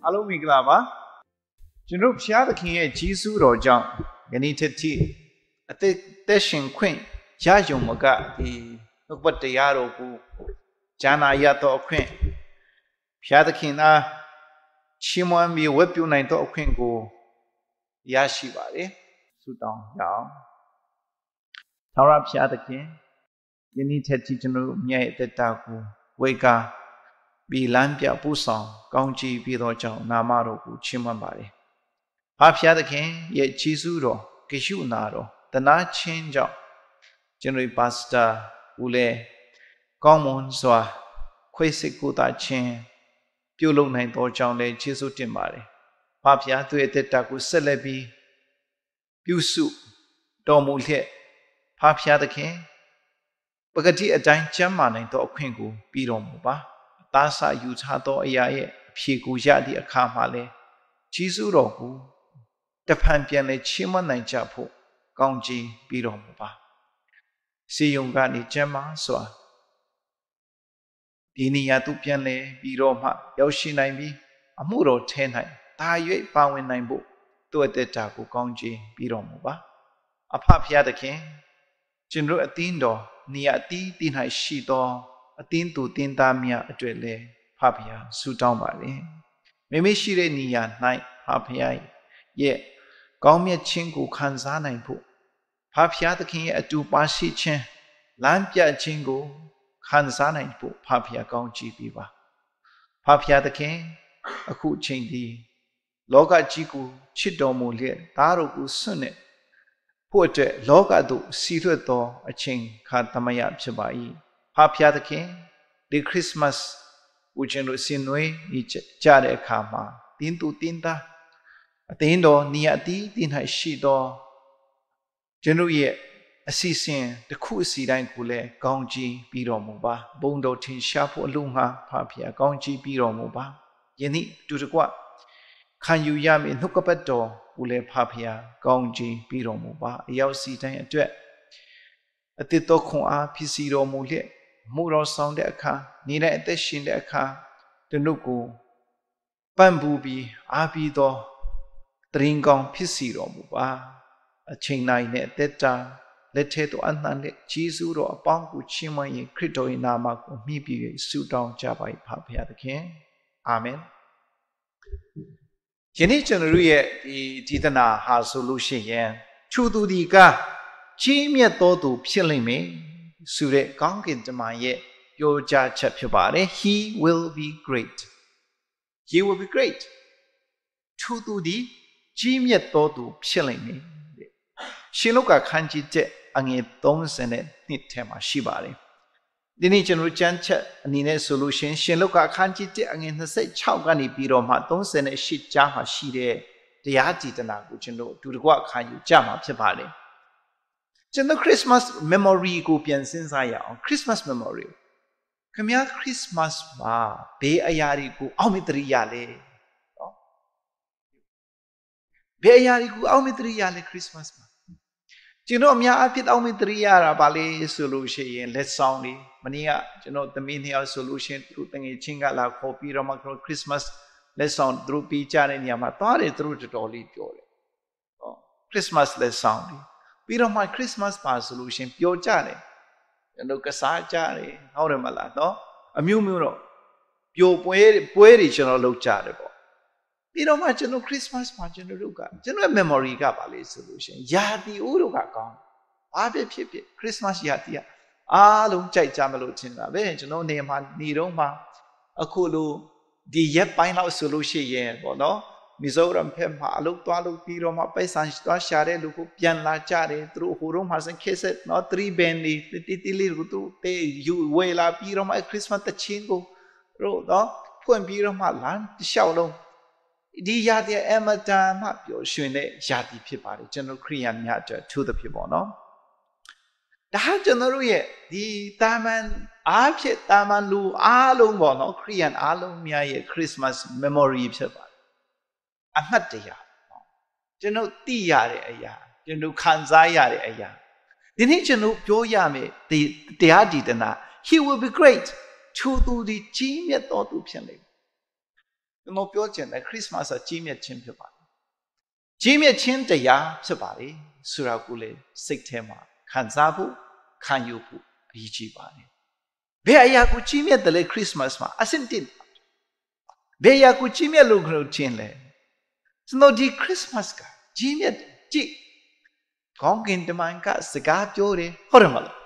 အားလုံးမင်္ဂလာပါကျွန်တော်ဘုရားသခင်ရဲ့ကြီးစုတော်ကြောင့်ယနေ့ထက်ထိအသက်ရှင်ခွင့်ရယုံမကဒီနှုတ်ပတ်တရားတော်ကိုဈာနာရသောအခွင့်ဘုရားသခင်အားချီးမွမ်းပြီးဝတ်ပြုနိုင်သောအခွင့်ကိုရရှိပါတယ်ဆုတောင်းရအောင်ထာဝရဘုရားသခင်ယနေ့ထက်ထိကျွန်တော်မြတ်ရဲ့သက်တာကိုဝေကာပြီးလမ်းပြပို့ဆောင်ကောင်းချီးပြီးသောကြောင့်နာမတော်ကိုချီးမွမ်းပါတယ်။ဟာဖျားသခင်ရဲ့ကျေးဇူးတော်ဂရုဏာတော်တနာခြင်းကြောင့်ကျွန်တော်ပါစတာဦးလည်းကောင်းမွန်စွာခွေးစစ်ကိုတာခြင်းပြုလုပ်နိုင်သောကြောင့်လည်းကျေးဇူးတင်ပါတယ်။ဟာဖျားသူရဲ့တက်တာကိုဆက်လက်ပြီးပြုစုတော်မူလျက်ဟာဖျားသခင်ပဂတိအတိုင်းကျမ်းမာနိုင်သောအခွင့်ကိုပြီးတော်မူပါ။သားစာယူထားသောအရာရဲ့အဖြေကိုရသည့်အခါမှာလဲကြီးစုတော်ကိုတဖန်ပြန်လဲချီးမွမ်းနိုင်ကြဖို့ကောင်းချီးပြီးတော်မူပါစီယုံကနေကျမ်းမာစွာဒီနေရာသူပြန်လဲပြီးတော့မှရောက်ရှိနိုင်ပြီးအမှုတော်ထဲ၌ဒါ၍ပါဝင်နိုင်ဖို့သူ့အသက်တာကိုကောင်းချီးပြီးတော်မူပါအဖဖျားသခင်ကျွန်တော်အသင်းတော်နေရာအသီးသီး၌ရှိသောအသင်းသူတင်းသားများအတွက်လည်းဖဖျားဆုတောင်းပါလေမိမိရှိတဲ့နေရာ၌ဖဖျားရဲ့ကောင်းမြတ်ခြင်းကိုခံစားနိုင်ဖို့ဖဖျားသခင်ရဲ့အတူပါရှိခြင်းလမ်းပြခြင်းကိုခံစားနိုင်ဖို့ဖဖျားကောင်းချီးပေးပါဖဖျားသခင်အခုချိန်ဒီလောကကြီးကိုချစ်တော်မူလျက်သားတော်ကိုစွန့်နေဖို့အတွက်လောကသို့စီးထွတ်သောအချိန်ခါသမယဖြစ်ပါ၏ဖဖျားသခင်ဒီခရစ်မတ်ကိုကျွန်တော်ဆင်နွှဲကြတဲ့အခါမှာတင်းသူတင်းသားအသင်းတော်နေရာအသီးသီး၌ရှိသောကျွန်တော်ရဲ့အစီအစဉ်တစ်ခုအစီတိုင်းကိုလည်းကောင်းချီးပြီးတော်မူပါဘုံတော်ထင်ရှားဖို့အလုံးငှာဖဖျားကောင်းချီးပြီးတော်မူပါယနေ့တူတကွခံယူရမည်နှုတ်ကပတ်တော်ကိုလည်းဖဖျားကောင်းချီးပြီးတော်မူပါအရောက်စီတိုင်းအတွက်အသစ်တော်ခွန်အားဖြစ်စီတော်မူလျက်မှုတော်ဆောင်တဲ့အခါနေတိုင်းအသက်ရှင်တဲ့အခါကျွန်ုပ်ကိုပံ့ပိုးပြီးအားပြီးသောတရင်ကောင်းဖြစ်စီတော်မူပါအချိန်တိုင်းနဲ့အသက်တာလက်ထဲသို့အနှံတဲ့ဂျေဇုတော်အပေါင်းကိုချီးမွမ်းရင်ခရစ်တော်၏နာမကိုမြှစ်ပြီးဆုတောင်းကြပါ၏ဖခင်သခင်အာမင်ယနေ့ကျွန်တော်တို့ရဲ့ဒီဒေသနာဟာဆိုလို့ရှိရင်ထူသူဒီကကြီးမြတ်သောသူဖြစ်လိမ့်မယ်ဆိုတဲ့ကောင်းကင်တမန်ရဲ့ပြောကြားချက်ဖြစ်ပါတယ် He will be great He will be great ထူသူဒီကြီးမြတ်သောသူဖြစ်လိမ့်မယ်ရှင်လုကာခန်းကြီးချက်အငယ်32ထဲမှာရှိပါတယ်ဒီနေ့ကျွန်တော်ကြမ်းချက်အနေနဲ့ဆိုလို့ရှင်လုကာခန်းကြီးချက်အငယ်26ကနေပြီးတော့မှ38ကြားမှာရှိတဲ့တရားကြည်တနာကိုကျွန်တော်အတူတကွခံယူကြမှာဖြစ်ပါတယ်ကျွန်တော် Christmas memory ကိုပြန်စဉ်းစားရအောင် Christmas memory ခင်ဗျာ Christmas မှာဘေးအရာတွေကိုအောက်မေ့တရိယာလဲနော်ဘေးအရာတွေကိုအောက်မေ့တရိယာလဲ Christmas မှာကျွန်တော်အများအပြစ်အောက်မေ့တရိယာတာပါလေဆိုလို့ရှိရင်လက်ဆောင်တွေမနေ့ကကျွန်တော်သမီးနှစ်ယောက်ဆိုလို့ရှိရင်သူတငယ်ချင်းကလာခေါ်ပြီးတော့မှ Christmas လက်ဆောင်သူတို့ပြီးကြတဲ့နေရာမှာသွားတယ်သူတို့တော်တော်လေးပြောတယ်ဟော Christmas လက်ဆောင်တွေပြီးတော့မှ Christmas ပါဆိုလို့ရှင်ပျော်ကြတယ်ကျွန်တော်ကစားကြတယ်ဟုတ်တယ်မလားနော်အမျိုးမျိုးတော့ပျော်ပွဲတွေကျွန်တော်လုပ်ကြတယ်ပေါ့ပြီးတော့မှကျွန်တော် Christmas မှာကျွန်တော်တို့ကကျွန်တော် memory ကပါလေဆိုလို့ရှင်ယာတီဦးတို့ကကောင်းအားဖြစ် Christmas ယာတီကအားလုံးကြိုက်ကြမလို့ထင်တာပဲကျွန်တော်နေမှာနေတော့မှအခုလိုဒီရက်ပိုင်းလောက်ဆိုလို့ရှိရင်ပေါ့နော်မီဇိုရမ်ဖက်မှာအလုပ်သွားလုပ်ပြီးတော့မှပိုက်ဆံသွားရှာတဲ့လူကိုပြန်လာကြတယ်သူတို့ဟိုတော့မှစင်ခေဆက်နော်3 band တီလေးကိုသူတေးယူဝေလာပြီးတော့မှခရစ်စမတ်တချင်းကိုတို့နော်ဖွင့်ပြီးတော့မှလမ်းတစ်လျှောက်လုံးဒီရာသီအမတန်မှပျော်ရွှင်တဲ့ရာသီဖြစ်ပါတယ်ကျွန်တော်ခရိယန်များအတွက်ထူးသဖြင့်ပေါ့နော်ဒါကျွန်တော်တို့ရဲ့ဒီတာမန်အားဖြင့်တာမန်လူအားလုံးပေါ့နော်ခရိယန်အားလုံးများရဲ့ Christmas memory ဖြစ်ပါတယ်အမှတ်တရနော်ကျွန်တော်သိရတဲ့အရာကျွန်တော်ခံစားရတဲ့အရာဒီနေ့ကျွန်တော်ပြောရမယ်ဒီတရားဒီတနာ He will be great ထူသူဒီကြီးမြတ်တော်သူဖြစ်လိမ့်မယ် ကျွန်တော်ပြောချင်တယ်ခရစ်စမတ်ဆိုကြီးမြတ်ခြင်းဖြစ်ပါတယ်ကြီးမြတ်ခြင်းတရားဖြစ်ပါတယ်ဆိုတာကိုလေစိတ်ထဲမှာခံစားဖို့ခံယူဖို့အရေးကြီးပါတယ်ဘယ်အရာကိုကြီးမြတ်တယ်လဲခရစ်စမတ်မှာအစင်တင်ဘယ်အရာကိုကြီးမြတ်လို့ခေါ်ခြင်းလဲကျွန်တော်ဒီခရစ်စမတ်ကကြီးမြတ်ကြည့်ကောင်းကင်တမန်ကစကားပြောတယ်ဟုတ်တယ်မလား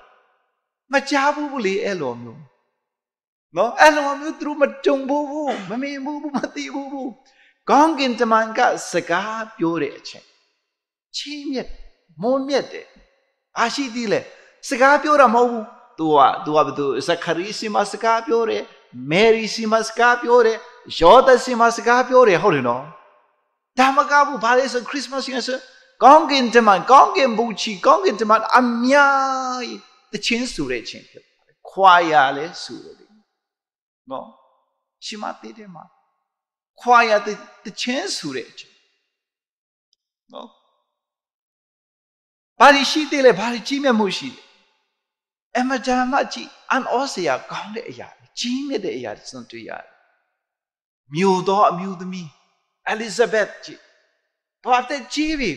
မကြားဘူးလေအဲ့လိုမျိုးနော်အဲ့လိုမျိုးသူတို့မကြုံဘူးမမြင်ဘူးမသိဘူးကောင်းကင်တမန်ကစကားပြောတဲ့အချိန်ကြီးမြတ်မွန်မြတ်တယ်အာရှိသေးလေစကားပြောတာမဟုတ်ဘူးသူကဘသူဇခရီစီမစကားပြောတယ်မေရီစီမစကားပြောတယ်ယောသစီမစကားပြောတယ်ဟုတ်တယ်နော်ဒါမကဘူးဘာလဲဆိုခရစ်စမတ်ရှင်ဆိုကောင်းကင်တမန်ကောင်းကင်ဘူချီကောင်းကင်တမန်အများကြီးတခြင်းဆိုတဲ့ခြင်းဖြစ်ပါတယ်ခွာရလဲဆိုတယ်နော်ရှိမသေးတယ်မှာခွာရတခြင်းဆိုတဲ့ခြင်းနော်ဘာလို့ရှိသေးလဲဘာလို့ကြီးမြတ်မှုရှိလဲအမဂျာမကြီးအန်ဩစရာကောင်းတဲ့အရာကြီးမြတ်တဲ့အရာတွေစွန့်တွေ့ရတယ်မြို့တော်အမျိုးသမီးအဲလီဇဘက်ကြီးဘာတဲ့ကြီးပြီ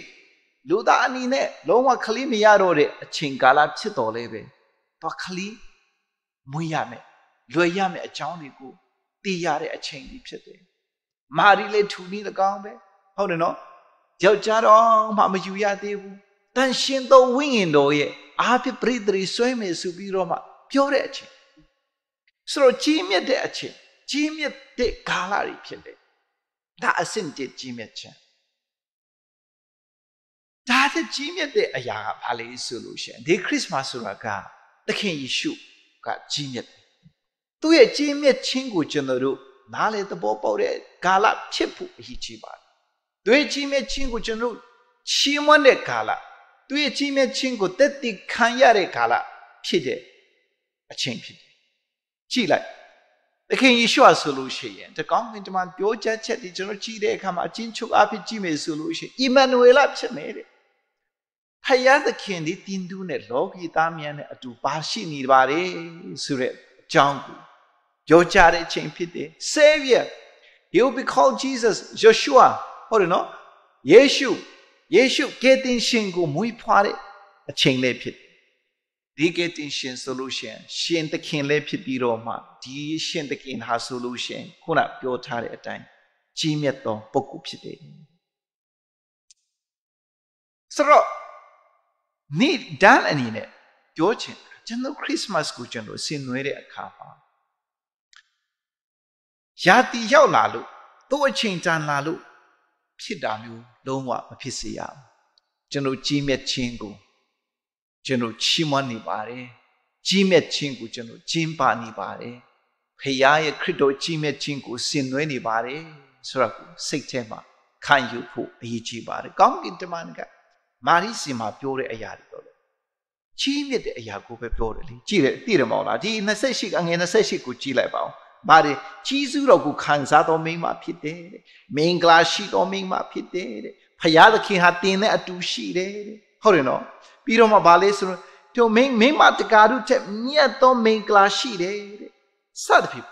လူသားအနေနဲ့လုံးဝခလီမရတော့တဲ့အချိန်ကာလဖြစ်တော်လဲပဲတော့ခလီမွေးရမယ်လွယ်ရမယ်အကြောင်းတွေကိုသိရတဲ့အချိန်ကြီးဖြစ်တယ်မာရီလေးထူနီး၎င်းပဲဟုတ်တယ်နော်ယောက်ျားတော့မှမယူရသေးဘူးတန်ရှင်သောဝိညာဉ်တော်ရဲ့အားဖြင့်ပရိသေဆွဲမယ်ဆိုပြီးတော့မှပြောတဲ့အချိန်ဆိုတော့ကြီးမြတ်တဲ့အချိန်ကြီးမြတ်တဲ့ကာလတွေဖြစ်တယ်ဒါအဆင့်ကြီးမြတ်ခြင်းဒါတဲ့ကြီးမြတ်တဲ့အရာကဘာလဲဆိုလို့ရှိရင်ဒီခရစ်စမတ်ဆိုတာကသခင်ယေရှုကကြီးမြတ်သူ့ရဲ့ကြီးမြတ်ခြင်းကိုကျွန်တော်တို့နားလေသဘောပေါက်တဲ့ကာလဖြစ်ဖို့အရေးကြီးပါတယ်သူရဲ့ကြီးမြတ်ခြင်းကိုကျွန်တော်တို့ချီးမွမ်းတဲ့ကာလသူရဲ့ကြီးမြတ်ခြင်းကိုတက်တည်ခံရတဲ့ကာလဖြစ်တဲ့အချိန်ဖြစ်တယ်ကြည့်လိုက်သခင်ယေရှုဆိုလို့ရှိရင်တကောင်းကင်တမန်ပြောချက်ဒီကျွန်တော်ကြည့်တဲ့အခါမှာအချင်းချုပ်အဖြစ်ကြည့်မယ်ဆိုလို့ရှိရင်အီမန်နွေလဖြစ်မယ်တဲ့ဖယားသခင်ဒီတင်တူးနဲ့လောကီသားများနဲ့အတူပါရှိနေပါတယ်ဆိုတဲ့အကြောင်းကိုပြောကြတဲ့အချိန်ဖြစ်တယ် Savior he will be called Jesus Joshua ဟုတ်တယ်နော်ယေရှုကယ်တင်ရှင်ကိုမွေးဖွားတဲ့အချိန်လေးဖြစ်တယ်ဒီကယ်တင်ရှင်ဆိုလို့ရှိရင်ရှင်သခင်လေးဖြစ်ပြီးတော့မှဒီရှင်သခင်ဟာဆိုလို့ရှိရင်ခုနပြောထားတဲ့အတိုင်းကြီးမြတ်သောပုဂ္ဂိုလ်ဖြစ်တယ်ဆိုတော့နေ့တန်းအနေနဲ့ပြောချင်တာကျွန်တော်ခရစ်စမတ်ကိုကျွန်တော်ဆင်နွှဲတဲ့အခါမှာရာသီရောက်လာလို့သူ့အချိန်တန်လာလို့ဖြစ်တာမျိုးလုံးဝမဖြစ်စေရဘူးကျွန်တော်ကြီးမြတ်ခြင်းကိုကျွန်တော်ချီးမွမ်းနေပါတယ်ကြီးမြတ်ခြင်းကိုကျွန်တော်ကျင်းပနေပါတယ်ဖခင်ရဲ့ခရစ်တော်ကြီးမြတ်ခြင်းကိုဆင်နွှဲနေပါတယ်ဆိုတော့စိတ်ထဲမှာခံယူဖို့အရေးကြီးပါတယ်ကောင်းကင်တမန်ကမာရိစီမှာပြောတဲ့အရာတွေတော့လေကြီးမြတ်တဲ့အရာကိုပဲပြောတယ်လေကြည့်တယ်သိတယ်မဟုတ်လားဒီ28ငွေ28ကိုကြည့်လိုက်ပါဦးဘာတွေကြီးစုတော်ကိုခံစားတော်မိန်းမဖြစ်တယ်တဲ့မင်္ဂလာရှိတော်မိန်းမဖြစ်တယ်တဲ့ဖယားသခင်ဟာတင်တဲ့အတူရှိတယ်တဲ့ဟုတ်တယ်နော်ပြီးတော့မှဘာလဲဆိုတော့မိန်းမတကာတို့ထက်မြတ်သောမင်္ဂလာရှိတယ်တဲ့စသဖြင့်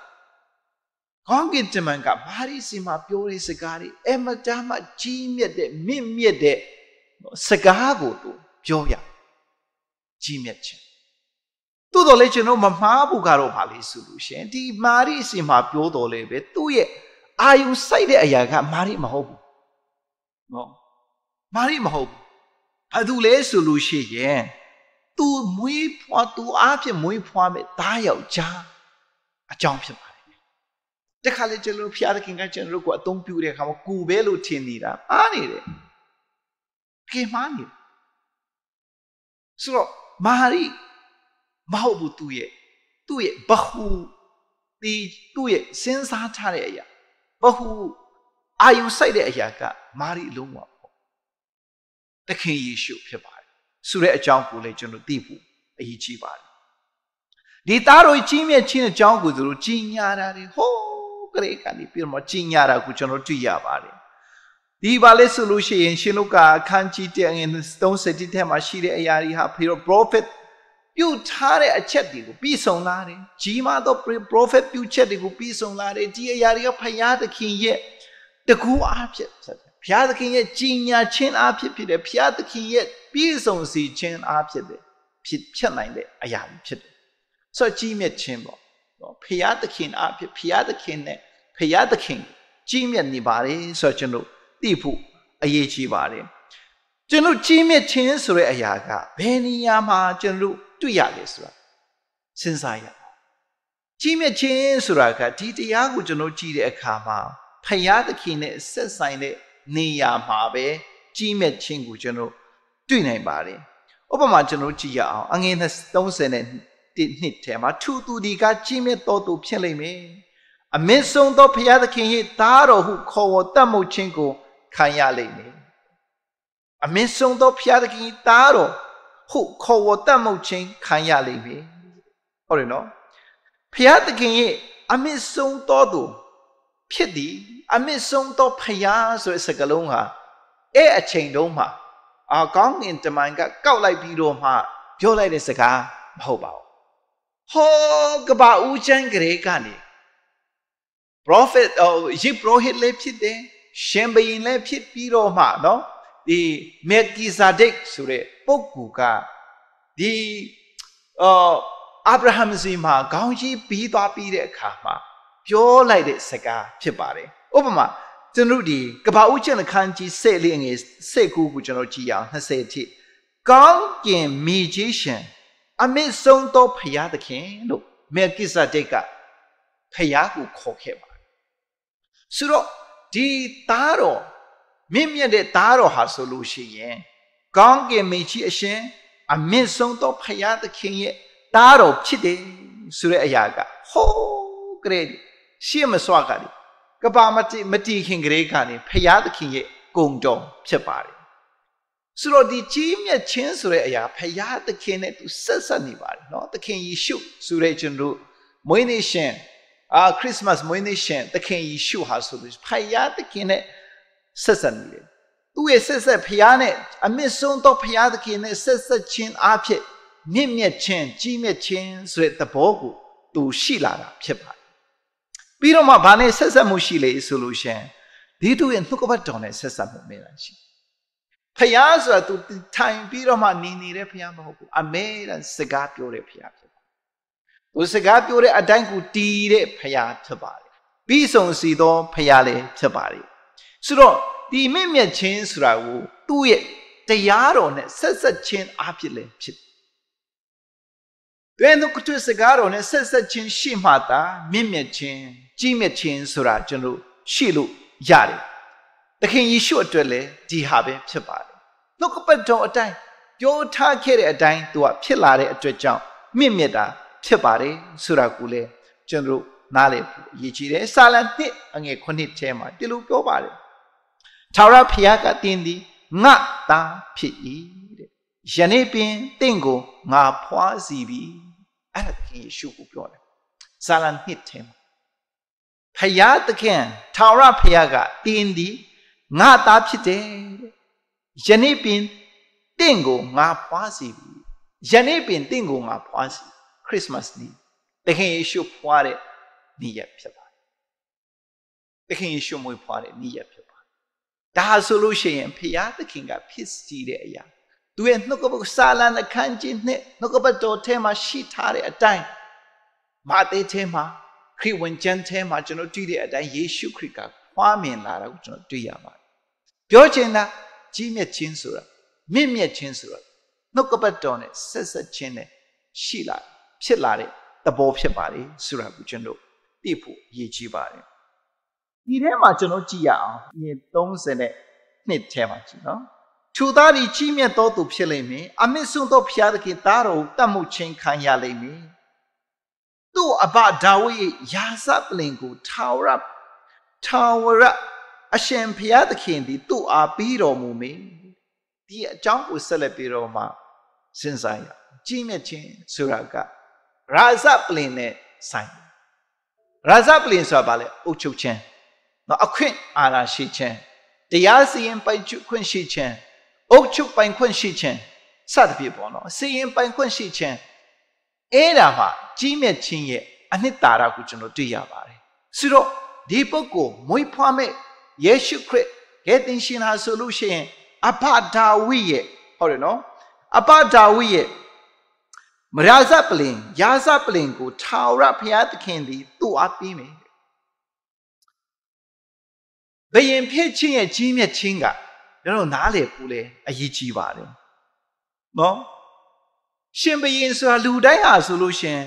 ကောင်းကင်တမန်ကမာရိစီမှာပြောတဲ့စကားတွေအမတမ်းမှကြီးမြတ်တဲ့မြင့်မြတ်တဲ့စကားကိုသူပြောရကြီးမြတ်ခြင်းသို့တော်လည်းကျွန်တော်မမှားဘူးကတော့ဗာလေဆိုလို့ရှင်ဒီမာရိစီမှာပြောတော်လဲပဲသူ့ရဲ့အာယုစိုက်တဲ့အရာကမာရိမဟုတ်ဘူးနော်မာရိမဟုတ်ဘူးဘာသူလဲဆိုလို့ရှိရင်သူမွေးဖွားသူအားဖြင့်မွေးဖွားမဲ့သားယောက်ျားအကြောင်းဖြစ်ပါတယ်တခါလေကျွန်တော်ဖျားသခင်ကကျွန်တော်ကိုအသုံးပြုတဲ့အခါမှာကိုပဲလို့ထင်နေတာအားနေတယ်ကေမားနေဆိုတော့မာရိမဟုတ်ဘူးသူ့ရဲ့ဘဟုဒီသူ့ရဲ့စဉ်းစားထားတဲ့အရာဘဟုအာယုစိုက်တဲ့အရာကမာရိလုံးဝပေါ့သခင်ယေရှုဖြစ်ပါတယ်ဆိုတဲ့အကြောင်းကိုလည်းကျွန်တော်သိဖို့အရေးကြီးပါတယ်ဒီသားတော်ကြီးမြတ်ခြင်းအကြောင်းကိုသူတို့ကြီးညာတာတွေဟိုးကလေးကနေပြီးတော့ကြီးညာတာကိုကျွန်တော်တွေ့ရပါတယ်ဒီပါလဲဆိုလို့ရှိရင်ရှင်လုကာအခန်းကြီး1 30ထဲမှာရှိတဲ့အရာတွေဟာဖေရော prophet ပြုထားတဲ့အချက်တွေကိုပြီးဆုံးလာတယ်ကြီးမားသော prophet ပြုချက်တွေကိုပြီးဆုံးလာတယ်ဒီအရာတွေကဖယားသခင်ရဲ့တကူအားဖြင့်ဖြစ်တယ်ဖယားသခင်ရဲ့ကြီးညာခြင်းအားဖြင့်ဖြစ်တယ်ဖယားသခင်ရဲ့ပြီးဆုံးစီခြင်းအားဖြင့်ဖြစ်နိုင်တဲ့အရာဖြစ်တယ်ဆိုတော့ကြီးမြတ်ခြင်းပေါ့ဖယားသခင်အားဖြင့်ဖယားသခင်နဲ့ဖယားသခင်ကြီးမြတ်နေပါတယ်ဆိုတော့ကျွန်တော်သိဖို့အရေးကြီးပါတယ်ကျွန်တော်ကြီးမြတ်ခြင်းဆိုတဲ့အရာကဘယ်နေရာမှာကျွန်တော်တွေ့ရလဲဆိုတာစဉ်းစားရအောင်ကြီးမြတ်ခြင်းဆိုတာကဒီတရားကိုကျွန်တော်ကြည့်တဲ့အခါမှာဖယားသခင်နဲ့ဆက်ဆိုင်တဲ့နေရာမှာပဲကြီးမြတ်ခြင်းကိုကျွန်တော်တွေ့နိုင်ပါတယ်ဥပမာကျွန်တော်ကြည့်ရအောင်အငယ်30နဲ့နှစ်ထဲမှာထူသူဒီကကြီးမြတ်တော်သူဖြစ်လိမ့်မယ်အမင်းဆုံးသောဖယားသခင်ရဲ့သားတော်ဟုခေါ်ဝေါ်တတ်မှုခြင်းကိုခံရလိမ့်မယ်အမင်းဆုံးသောဖယားသခင်သားတော်ဟုခေါ်ဝေါ်တတ်မှုခြင်းခံရလိမ့်မယ်ဟုတ်တယ်နော်ဖယားသခင်ရဲ့အမင်းဆုံးတော်သူဖြစ်သည်အမင်းဆုံးသောဖယားဆိုတဲ့စကားလုံးဟာအဲ့အချိန်တုန်းမှာကောင်းကင်တမန်ကကောက်လိုက်ပြီးတော့မှပြောလိုက်တဲ့စကားမဟုတ်ပါဘူးဟောကဘာဦးချမ်းကလေးကနေ prophet ယေဘရဟိလည်းဖြစ်တယ်ရှင်ဘရင်လည်းဖြစ်ပြီးတော့မှနော်ဒီမေကီဇာဒက်ဆိုတဲ့ပုဂ္ဂိုလ်ကဒီအာဗြဟံစီမှာခေါင်းကြီးပြီးသွားပြီးတဲ့အခါမှာပြောလိုက်တဲ့စကားဖြစ်ပါတယ်ဥပမာကျွန်တော်ဒီကဘာဦးချမ်းအခန်းကြီး7လေးငယ်7ကိုကျွန်တော်ကြည့်အောင်20ထိကောင်းကင်မြေကြီးရှင်အမစ်ဆုံးသောဖယားသခင်လို့မေကီဇာဒက်ကဖယားကိုခေါ်ခဲ့ပါတယ်ဆိုတော့ဒီသားတော်မြင့်မြတ်တဲ့သားတော်ဟာဆိုလို့ရှိရင်ကောင်းကင်မြေကြီးအရှင်အမစ်ဆုံးသောဖယားသခင်ရဲ့သားတော်ဖြစ်တယ်ဆိုတဲ့အရာကဟိုးကလေးရှေ့မစွားကလေးကဘာမတီခင်ကလေးကနေဖယားသခင်ရဲ့ဂုဏ်တော်ဖြစ်ပါတယ်ဆိုတော့ဒီကြီးမြတ်ခြင်းဆိုတဲ့အရာဖယားသခင်နဲ့သူဆက်နေပါတယ်เนาะသခင်ယေရှုဆိုတဲ့ကျွန်တော်မွေးနေ့ရှင်ခရစ်စမတ်မွေးနေ့ရှင်သခင်ယေရှုဟာဆိုလို့ဖယားသခင်နဲ့ဆက်နေတယ်သူ့ရဲ့ဆက်ဖယားနဲ့အမြင့်ဆုံးသောဖယားသခင်နဲ့ဆက်ခြင်းအဖြစ်မြင့်မြတ်ခြင်းကြီးမြတ်ခြင်းဆိုတဲ့သဘောကိုသူရှိလာတာဖြစ်ပါတယ်ပြီးတော့မှဘာနဲ့ဆက်မှုရှိလေဆိုလို့ရှင်ဒီသူရဲ့နှုတ်ကပတ်တော်နဲ့ဆက်မှုနေတာရှိဖယားဆိုတာသူထိုင်ပြီးတော့မှနေနေတဲ့ဖယားမဟုတ်ဘူးအမဲစကားပြောတဲ့ဖယားဖြစ်ပါတယ်သူစကားပြောတဲ့အတိုင်းကိုတီးတဲ့ဖယားဖြစ်ပါတယ်ပြီးဆုံးစီသောဖယားလည်းဖြစ်ပါတယ်ဆိုတော့ဒီမြင့်မြတ်ခြင်းဆိုတာကိုသူ့ရဲ့တရားတော်နဲ့ဆက်ခြင်းအဖြစ်လည်းဖြစ်တယ်သူကစကားတော်နဲ့ဆက်ခြင်းရှိမှသာမြင့်မြတ်ခြင်းကြီးမြတ်ခြင်းဆိုတာကျွန်တော်ရှိလို့ရတယ်သခင်ယေရှုအတွက်လည်းဒီဟာပဲဖြစ်ပါတယ်နှုတ်ကပတ်တော်အတိုင်းပြောထားခဲ့တဲ့အတိုင်းသူကဖြစ်လာတဲ့အတွက်ကြောင့်မြင့်မြတ်တာဖြစ်ပါတယ်ဆိုတာကိုလည်းကျွန်တော်နားလည်ဖို့အရေးကြီးတယ်စာလံ1အငယ်9ထဲမှာဒီလိုပြောပါတယ်ထာဝရဘုရားကတင်းသည်ငါသားဖြစ်၏တဲ့ယနေ့ပင်တင့်ကိုငါဖွားစီပြီအဲ့ဒါသခင်ယေရှုကိုပြောတယ်စာလံ1ထဲမှာဖယားသခင်ထာဝရဘုရားကတင်းသည်ငါသားဖြစ်တယ်ယနေ့ပင်တင့်ကိုငါဖွားစီပြီယနေ့ပင်တင့်ကိုငါဖွားစီခရစ်စမတ်နေ့သခင်ယေရှုဖွားတဲ့နေ့ရက်ဖြစ်ပါတယ်သခင်ယေရှုမွေးဖွားတဲ့နေ့ရက်ဖြစ်ပါတယ်ဒါဆိုလို့ရှိရင်ဖယားသခင်ကဖြစ်စီတဲ့အရာသူရဲ့နှုတ်ကပတ်စာလံအခန်းကြီးနဲ့နှုတ်ကပတ်တော်ထဲမှာရှိထားတဲ့အတိုင်းမာသဲထဲမှာခရစ်ဝင်ကျမ်းထဲမှာကျွန်တော်တွေ့တဲ့အတိုင်းယေရှုခရစ်ကဖွားမြင်လာတာကိုကျွန်တော်တွေ့ရပါတယ်ပြောချင်တာကြီးမြတ်ခြင်းဆိုတာမြင့်မြတ်ခြင်းဆိုတာနှုတ်ကပတ်တော်နဲ့ဆက်ခြင်းနဲ့ရှိလာဖြစ်လာတဲ့သဘောဖြစ်ပါတယ်ဆိုတာကိုကျွန်တော်သိဖို့အရေးကြီးပါတယ်ဒီထဲမှာကျွန်တော်ကြည့်ရအောင်ဒီ32ထဲမှာကြည့်နော်သူသားဒီကြီးမြတ်သောသူဖြစ်လိမ့်မယ်အမစ်ဆုံးသောဘုရားသခင်သားတော်တတ်မှုချင်းခံရလိမ့်မယ်သူ့အဘဒါဝိဒ်ရဲ့ယာစပလင်ကိုထာဝရအရှင်ဘုရားသခင်သည်သူ့အားပြီးတော်မူမယ်ဒီအကြောင်းကိုဆက်လက်ပြီးတော့မှစဉ်းစားရကြီးမြတ်ခြင်းဆိုတာကရာဇပလင်နဲ့ဆိုင်ရာဇပလင်ဆိုတာဘာလဲအုပ်ချုပ်ခြင်းနော်အခွင့်အာဏာရှိခြင်းတရားစီရင်ပိုင်ခွင့်ရှိခြင်းအုပ်ချုပ်ပိုင်ခွင့်ရှိခြင်းစသဖြင့်ပေါ့နော်စီရင်ပိုင်ခွင့်ရှိခြင်း အဲ့ဒါမှကြီးမြတ်ခြင်းရဲ့အနှစ်သာရကိုကျွန်တော်တွေ့ရပါတယ်ဆိုတော့ဒီပုဂ္ဂိုလ်မွေးဖွားမဲ့ယေရှုခရစ်ကယ်တင်ရှင်ဟာဆိုလို့ရှိရင်အဘဒါဝိရဲ့ဟုတ်တယ်နော်အဘဒါဝိရဲ့မရာဇပလင်ယာဇပလင်ကိုထာဝရဘုရားသခင်သည်သူ့အားပေးမယ်ဘယင်ဖြစ်ခြင်းရဲ့ကြီးမြတ်ခြင်းကကျွန်တော်နားလေပူလေအရေးကြီးပါတယ်နော်ရှင်ဘယင်ဆိုတာလူတိုင်းဟာဆိုလို့ရှင်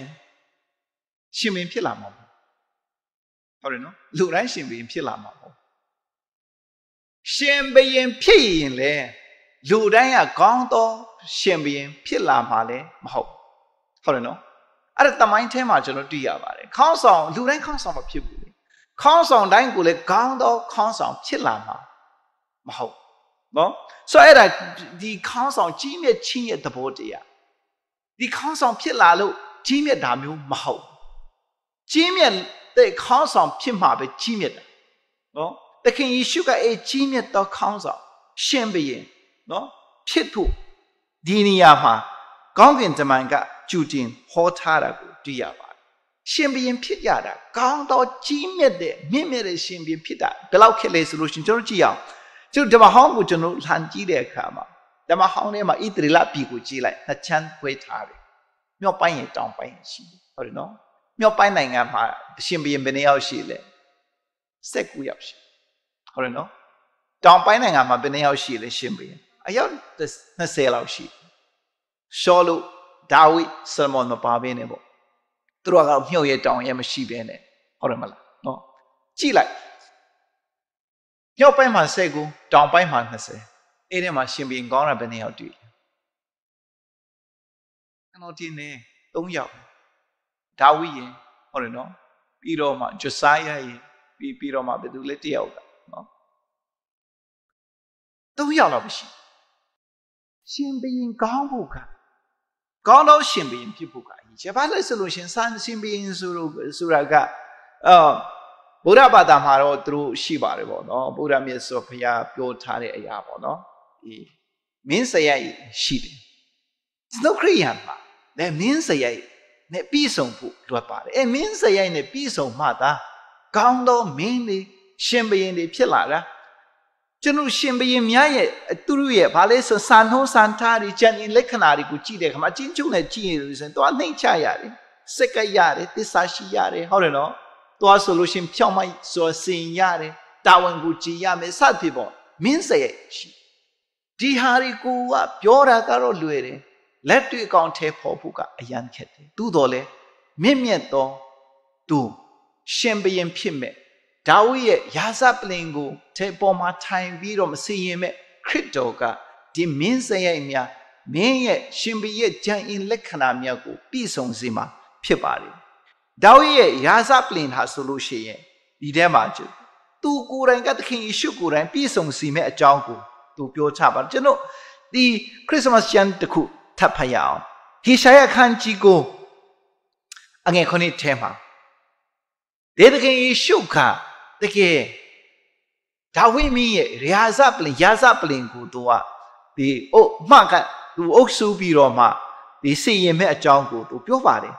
ရှင်ဘယင်ဖြစ်လာမှာပေါ့ဟုတ်တယ်နော်လူတိုင်းရှင်ဘယင်ဖြစ်လာမှာပေါ့ရှင်ဘယင်ဖြစ်ရင်လေလူတိုင်းကကောင်းသောရှင်ဘယင်ဖြစ်လာမှာလေမဟုတ်ဟုတ်တယ်နော်အဲ့ဒါတမိုင်းထဲမှာကျွန်တော်တွေ့ရပါတယ်ခေါင်းဆောင်လူတိုင်းခေါင်းဆောင်မဖြစ်ဘူးလေခေါင်းဆောင်တိုင်းကိုလည်းကောင်းသောခေါင်းဆောင်ဖြစ်လာမှာမဟုတ်နော်ဆိုအဲ့ဒါဒီခေါင်းဆောင်ကြီးမြတ်ခြင်းရဲ့သဘောတရားဒီခေါင်းဆောင်ဖြစ်လာလို့ကြီးမြတ်တာမျိုးမဟုတ်ကြီးမြတ်တဲ့ခေါင်းဆောင်ဖြစ်မှာပဲကြီးမြတ်တာနော်သခင်ယေရှုကကြီးမြတ်သောခေါင်းဆောင်ရှင်ဘုရင်နော်ဖြစ်ဖို့ဒီနေရာမှာကောင်းကင်တမန်ကကျူတင်ဟောထားတာကိုတွေ့ရပါတယ်ရှင်ဘုရင်ဖြစ်ရတာကောင်းသောကြီးမြတ်တဲ့မြင့်မြတ်တဲ့ရှင်ဘုရင်ဖြစ်တာဘယ်လောက်ခက်လဲဆိုလို့ရှင်ကျွန်တော်ကြည့်အောင်ကျွန်တော်ဓမ္မဟောင်းကိုကျွန်တော်လှန်ကြည့်တဲ့အခါမှာဓမ္မဟောင်းထဲမှာဣသရေလပြည်ကိုကြည့်လိုက်နှစ်ချမ်းခွဲထားတယ်မြောက်ပိုင်းရဲ့တောင်ပိုင်းရှိတယ်ဟုတ်တယ်နော်မြောက်ပိုင်းနိုင်ငံမှာရှင်ဘုရင်ဘယ်နှယောက်ရှိလဲ19ယောက်ရှိဟုတ်တယ်နော်တောင်ပိုင်းနိုင်ငံမှာဘယ်နှယောက်ရှိလဲရှင်ဘုရင်အယောက်20လောက်ရှိရှောလုဒါဝိဆလမွန်မပါဘဲနဲ့ပေါ့သူတို့ကတော့မြှုပ်ရဲ့တောင်ရဲ့မရှိဘဲနဲ့ဟုတ်တယ်မလားနော်ကြည့်လိုက်မြောက်ပိုင်းမှာ19တောင်ပိုင်းမှာ20အဲ့ဒီမှာရှင်ဘုရင်ကောင်းတာဘယ်နှယောက်တွေ့လဲကျွန်တော်တင်နေ3ယောက်ဒါဝိရင်ဟုတ်တယ်နော်ပြီးတော့မှဂျိုဆိုင်ယာရင်ပြီးတော့မှဘယ်သူလဲ1ယောက်ကနော်3ယောက်လောက်ပဲရှိရှင်ဘုရင်ကောင်းဖို့ကကောင်းတော့ရှင်ဘုရင်ဖြစ်ဖို့ကအရေးကြီးဘာလဲဆိုလို့ရှင်ဘုရင်ဆိုတာကဗုဒ္ဓဘာသာမှာတော့သူတို့ရှိပါတယ်ပေါ့နော်ဗုဒ္ဓမြတ်စွာဘုရားပြောထားတဲ့အရာပေါ့နော်ဒီမင်းစရိုက်ရှိတယ်စနုခရိယံမှာလည်းမင်းစရိုက်နဲ့ပြီးဆုံးဖို့လိုပါတယ်မင်းစရိုက်နဲ့ပြီးဆုံးမှသာကောင်းသောမင်းတွေရှင်ဘုရင်တွေဖြစ်လာတာကျွန်တော်ရှင်ဘုရင်များရဲ့သူတို့ရဲ့ဘာလဲဆိုစံနှုန်းစံထားတွေကျန်ရင်လက္ခဏာတွေကိုကြည့်တဲ့အခါမှာအချင်းချုပ်နဲ့ကြည့်ရင်ဆိုရင်တော့နှိမ့်ချရတယ်စက်ကရတယ်သစ္စာရှိရတယ်ဟုတ်တယ်နော်သွားဆိုလို့ရှင်ဖြောင်းမိုက်ဆိုစင်ရတယ်တာဝန်ကိုကြည်ရမယ်စသဖြင့်ပေါ့မင်းစရိုက်ရှိဒီဟာတွေကိုကပြောတာကတော့လွယ်တယ်လက်တွေ့အကောင်ထဲပေါ်ဖို့ကအရန်ခက်တယ်သို့တော်လဲမြင့်မြတ်သောသူရှင်ဘုရင်ဖြစ်မဲ့ဒါဝိရဲ့ယာဇပလင်ကိုထဲပေါ်မှာထိုင်ပြီးတော့မစီရင်မဲ့ခရစ်တော်ကဒီမင်းစရိုက်များမင်းရဲ့ရှင်ဘုရင်ဂျန်အင်လက္ခဏာများကိုပြည့်စုံစေမှာဖြစ်ပါတယ်ဒါဝိရဲ့ယာဇပလင်ဟာဆိုလို့ရှိရင်ဒီထဲမှာသူကိုယ်တိုင်ကသခင်ယေရှုကိုယ်တိုင်ပြည့်စုံစေမဲ့အကြောင်းကိုသူပြောချပါတယ်ကျွန်တော်ဒီခရစ်စမတ်ကျမ်းတစ်ခုထပ်ဖတ်ရအောင်ဟေရှာယခန်းကြီးကိုအငယ်9ထဲမှာသခင်ယေရှုကတကယ်ဒါဝိမင်းရဲ့ယာဇပလင်ကိုသူကဒီမှကသူအုပ်စုပြီးတော့မှဒီစီရင်မဲ့အကြောင်းကိုသူပြောပါတယ်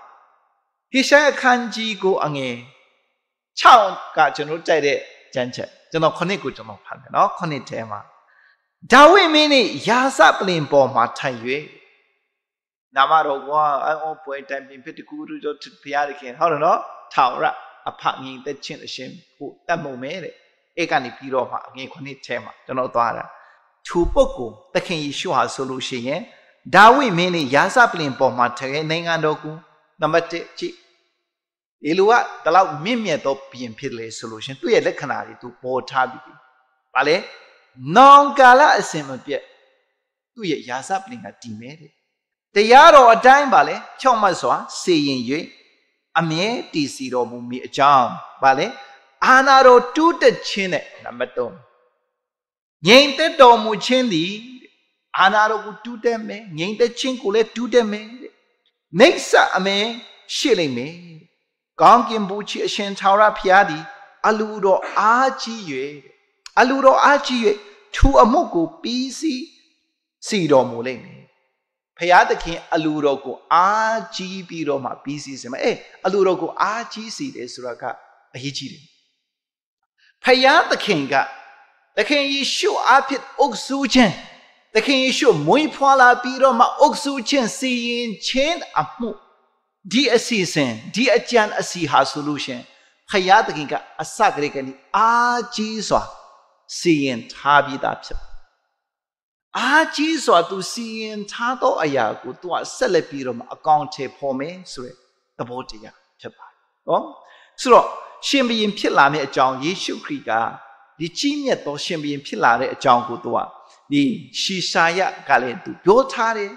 ဟေရှာယခန်းကြီးကိုအငယ်6ကကျွန်တော်တိုက်တဲ့ကျမ်းချက်ကျွန်တော်9ကိုကျွန်တော်ဖတ်မယ်နော်9ထဲမှာဒါဝိမင်းနဲ့ယာဇပလင်ပေါ်မှာထိုင်၍နာမတော်ကအောပွဲတိုင်ပင်ဖြစ်တကူတို့ဘုရားသခင်ဟုတ်တယ်နော်ထာဝရအဖငြိမ်သက်ခြင်းအရှင်ကိုတတ်မုံမဲတဲ့အဲ့ကနေပြီးတော့မှအငယ်9ထဲမှာကျွန်တော်သွားတာသူပုဂ္ဂိုလ်သခင်ယေရှုဟာဆိုလို့ရှိရင်ဒါဝိမင်းနဲ့ယာဇပလင်ပေါ်မှာထိုင်နိုင်ငံတော်ကိုနံပါတ်1ကြည့်ဒီလူကဒီလောက်မြင့်မြတ်သောဘုရင်ဖြစ်လေဆိုလို့ရှင်သူ့ရဲ့လက္ခဏာတွေသူပေါ်ထားပြီးပြီ။ဗာလေနောင်ကာလအစဉ်မပြတ်သူ့ရဲ့ယာဇပလင်ကတည်မဲတဲ့။တရားတော်အတိုင်းဗာလေဖြောင့်မတ်စွာစေရင်၍အမြဲတည်စီတော်မူမည်အကြောင်းဗာလေအာနာတော်တူးတက်ခြင်းနဲ့နံပါတ်3ငြိမ်သက်တော်မူခြင်းသည်အာနာတော်ကိုတူးတက်မယ်ငြိမ်သက်ခြင်းကိုလည်းတူးတက်မယ်တဲ့။မိစ္ဆာအမြဲရှိလိမ့်မယ်။ကောင်းကင်ဘုရားအရှင်ထာဝရဘုရားသည်အလူတော်အားကြီး၍ထူအမှုကိုပြီးစီတော်မူလိမ့်မယ် ဖယားသခင်အလူတော်ကိုအားကြီးပြီးတော့မှပြီးစီစဉ်မယ်အလူတော်ကိုအားကြီးစီတယ်ဆိုတာကအရေးကြီးတယ်ဖယားသခင်ကသခင်ယေရှုအားဖြင့်အုပ်စုခြင်းသခင်ယေရှုမွေးဖွားလာပြီးတော့မှအုပ်စုခြင်းစီရင်ခြင်းအမှုဒီအစီအစဉ်ဒီအကြံအစီဟာဆိုလို့ရှင်ဖယားသခင်ကအစကတည်းကနေအားကြီးစွာစီရင်ထားပြီးသားဖြစ်အားကြီးစွာသူစီရင်ထားသောအရာကိုသူကဆက်လက်ပြီးတော့မှအကောင့်ထဲပေါ်မယ်ဆိုတဲ့သဘောတရားဖြစ်ပါတယ်။နော်ဆိုတော့ရှင်ဘုရင်ဖြစ်လာမယ့်အကြောင်းယေရှုခရစ်ကဒီကြီးမြတ်သောရှင်ဘုရင်ဖြစ်လာတဲ့အကြောင်းကိုသူကဒီရှီရှာယကလည်းသူပြောထားတယ်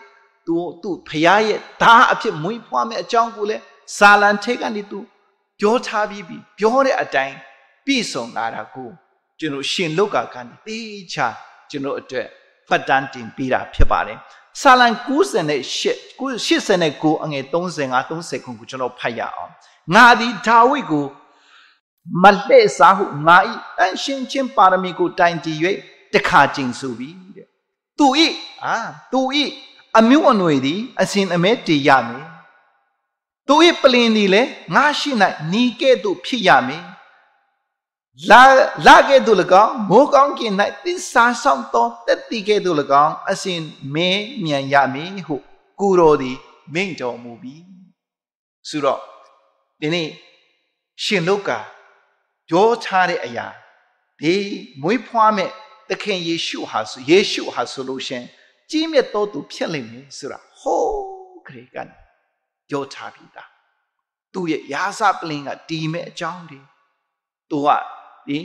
သူဖခင်ရဲ့သားအဖြစ်မွေးဖွားမယ့်အကြောင်းကိုလည်းစာလံထဲကနေသူပြောထားပြီးပြောတဲ့အတိုင်းပြည့်စုံလာတာကိုကျွန်တော်ရှင်လုကာကနေသေချာကျွန်တော်အတွက်ဖတ်တမ်းတင်ပေးတာဖြစ်ပါတယ်။စာလံ89အငယ်35 30ကိုကျွန်တော်ဖတ်ရအောင်။ငါသည်ဒါဝိဒ်ကိုမလှည့်စားဟုငါ၏အရှင်ချင်းပါရမီကိုတိုင်တည်၍တခါကျင်ဆိုပြီးတဲ့။သူ၏အမျိုးအနွယ်သည်အစဉ်အမဲတည်ရမည်။သူ၏ပလင်သည်လည်းငါရှိ၌နီးကဲ့သို့ဖြစ်ရမည်။လာကဲ့သို့၎င်းမိုးကောင်းကင်၌သစ္စာဆောင်သောတက်တိကဲ့သို့၎င်းအစဉ်မဲမြန်ရမည်ဟုကိုတော်သည်မိန့်တော်မူပြီဆိုတော့ဒီနေ့ရှင်လုကာပြောထားတဲ့အရာဒီမွေးဖွားမဲ့သခင်ယေရှုဟာဆိုလို့ရှင်ကြီးမြတ်သောသူဖြစ်လိမ့်မယ်ဆိုတာဟိုးခရေကနေပြောထားပြီးသားသူရဲ့ရာဇပလင်ကတီးမဲ့အကြောင်းတွေသူကဒီ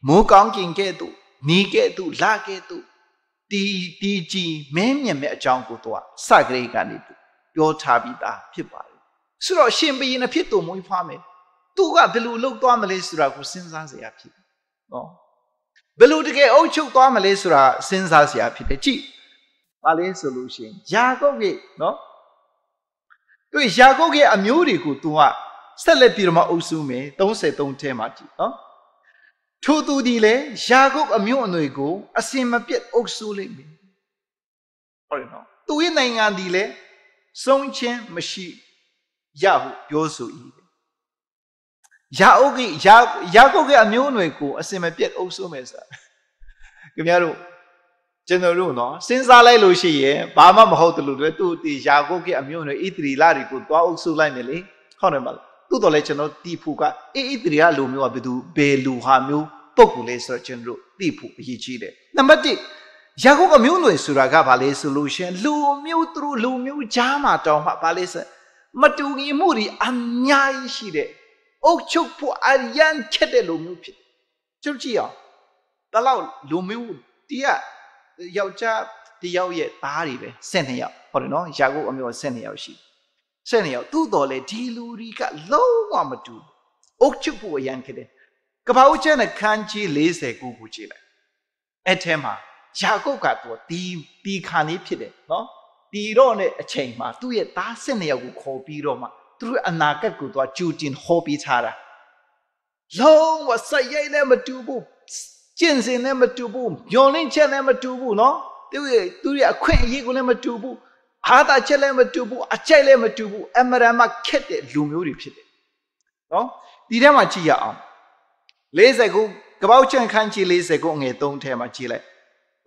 မိုးကောင်းကင်ကဲ့သို့နီးကဲ့သို့လာကဲ့သို့တီကြီးမင်းမြတ်မဲ့အကြောင်းကိုသူကစကရေကနေပြောထားပြီးသားဖြစ်ပါတယ်ဆိုတော့ရှင်ဘုရင်အဖြစ်သူမွေးဖွားမယ်သူကဘယ်လိုလုပ်သွားမလဲဆိုတာကိုစဉ်းစားစရာဖြစ်တယ်နော်ဘယ်လိုတကယ်အုပ်ချုပ်သွားမလဲဆိုတာစဉ်းစားစရာဖြစ်တယ်ကြည့်ပါလဲဆိုလို့ရှိရင်ယာကုပ်ရဲ့နော်သူယာကုပ်ရဲ့အမျိုးတွေကိုသူကဆက်လက်ပြီးတော့မှအုပ်စုမယ်33ထဲမှာကြည့်နော်ထိုသူဒီလေယာကုပ်အမျိုးအနွယ်ကိုအစင်မပြတ်အုပ်စုလိမ့်မယ်ဟုတ်တယ်နော်သူရဲ့နိုင်ငံဒီလေဆုံးချင်းမရှိရဟုပြောဆို၏ယာကုပ်ရဲ့အမျိုးအနွယ်ကိုအစင်မပြတ်အုပ်စုမယ်ဆိုတာခင်ဗျားတို့ကျွန်တော်တို့နော်စဉ်းစားလိုက်လို့ရှိရင်ဘာမှမဟုတ်တယ်လို့သူဒီယာကုပ်ရဲ့အမျိုးအနွယ်ဣသရီလတွေကိုသွားအုပ်စုလိုက်မယ်လေဟုတ်တယ်မလားသို့တော်လည်းကျွန်တော်တီးဖို့ကဣသရီလလူမျိုးကဘယ်လူဟာမျိုးပုဂ္ဂိုလ်လဲဆိုတော့ကျွန်တော်တို့တီးဖို့အရေးကြီးတယ်နံပါတ်1ယာကုပ်အမျိုးအနွယ်ဆိုတာကဘာလဲဆိုလို့ရှိရင်လူမျိုးကြားမှာတောင်းမှဘာလဲဆိုမတူညီမှုတွေအများကြီးရှိတယ်အုတ်ချုပ်ဖို့အရန်ခက်တဲ့လူမျိုးဖြစ်ကျွန်တော်ကြည့်အောင်တလောက်လူမျိုးတရားယောက်ျားတယောက်ရဲ့သားတွေပဲ12ယောက်ဟုတ်တယ်နော်ယာကုပ်အမျိုး12ယောက်ရှိ12ယောက်သူ့တော်လေဒီလူတွေကလုံးဝမတူအုတ်ချုပ်ဖို့အရန်ခက်တယ်ကပ္ပဦးကျမ်းနဲ့ခန်းကြီး49ကိုကြည့်လိုက်အဲ့ထဲမှာယာကုပ်ကသူတီခါနေဖြစ်တယ်နော်တီတော့နဲ့အချိန်မှာသူ့ရဲ့သား12ယောက်ကိုခေါ်ပြီးတော့မှသူတို့အနာဂတ်ကိုသူကကြူတင်ဟောပြီးထားတာလုံးဝစရိုက်လည်းမတူဘူးကျင့်စဉ်လည်းမတူဘူးညွန်လင်းချက်လည်းမတူဘူးနော်သူရဲ့အခွင့်အရေးကိုလည်းမတူဘူးဟာတာချက်လည်းမတူဘူးအကြိုက်လည်းမတူဘူးအမရမခက်တဲ့လူမျိုးတွေဖြစ်တယ်နော်ဒီထဲမှာကြည့်ရအောင်49ကပ္ပဦးကျမ်းခန်းကြီး49အငယ်3ထဲမှာကြည့်လိုက်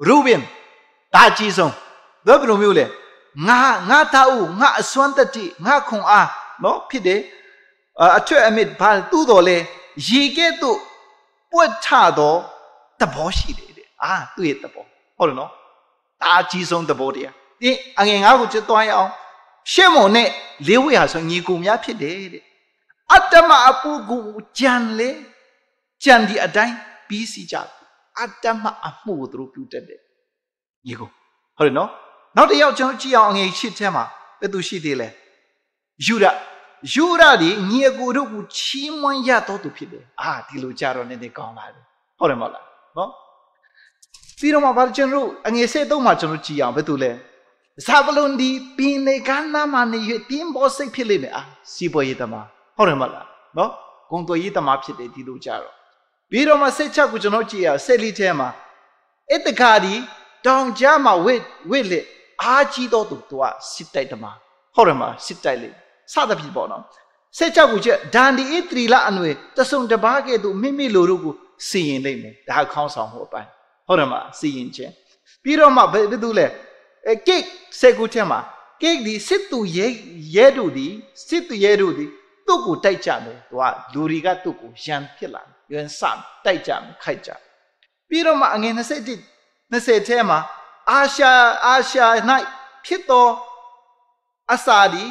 ရူဘင်ဒါကြီးဆုံးဘယ်လိုမျိုးလဲငါသားဦးငါအစွမ်းတတိငါခွန်အားနော်ဖြစ်တယ်အထွတ်အမြစ်ဘာသူ့တော်လဲရေကဲ့သို့ပွက်ထတော့သဘောရှိတယ်တဲ့သူ့ရဲ့သဘောဟုတ်တယ်နော်ဒါအကြီးဆုံးသဘောတရားဒီအငယ်9ကိုကျသွားရအောင်ရှေမုန်နဲ့လေးဝိဟာဆိုညီကိုများဖြစ်တယ်တဲ့အတ္တမအပူကိုကြံဒီအတိုင်းပြီးစီကြအတ္တမအမှုကိုသူတို့ပြုတတ်တယ်ညီကိုဟုတ်တယ်နော်နောက်တစ်ယောက်ကျွန်တော်ကြည့်အောင်အငယ်8ထဲမှာဘယ်သူရှိသေးလဲယူရဒီညီအကိုတို့ကိုချီးမွမ်းရတော့သူဖြစ်တယ်ဒီလိုကြတော့နည်းနည်းကောင်းလာတယ်ဟုတ်တယ်မဟုတ်လားနော်ပြီးတော့မှဘာကျွန်တော်အငယ်73မှာကျွန်တော်ကြည့်အောင်ဘယ်သူလဲဇာဗလုန်ဒီပင်လေကမ်းနားမှာနေရတင်းပေါ်စိတ်ဖြစ်လိမ့်မယ်စီပေါ်ရေးသမားဟုတ်တယ်မဟုတ်လားနော်ဂုံတော်ရေးသမားဖြစ်တယ်ဒီလိုကြတော့ပြီးတော့မှ16ကိုကျွန်တော်ကြည့်ရ14ထဲမှာအတ္တခါဒီတောင်ကြားမှာဝစ်လက် အားကြီးသောသူကစစ်တိုက်တမှာဟုတ်တယ်မလားစစ်တိုက်လေစသဖြင့်ပေါ့နော်ဆက်ကြောက်ကူချက်ဒန်ဒီဣတရီလာအနွေတဆုံတပားကဲ့သို့မိမိလိုတို့ကိုစီရင်လိမ့်မယ်ဒါခေါင်းဆောင်မှုအပိုင်းဟုတ်တယ်မလားစီရင်ခြင်းပြီးတော့မှဘယ်သူလဲကိတ်ဆက်ကူချက်မှာကိတ်ဒီစစ်သူရဲတို့ဒီစစ်သူရဲတို့ဒီသူ့ကိုတိုက်ကြမယ်သူကလူတွေကသူ့ကိုရန်ဖြစ်လာရန်စတိုက်ကြမယ်ခိုက်ကြပြီးတော့မှအငယ်20ထဲမှာအာရှာ၌ဖြစ်သောအစာဒီ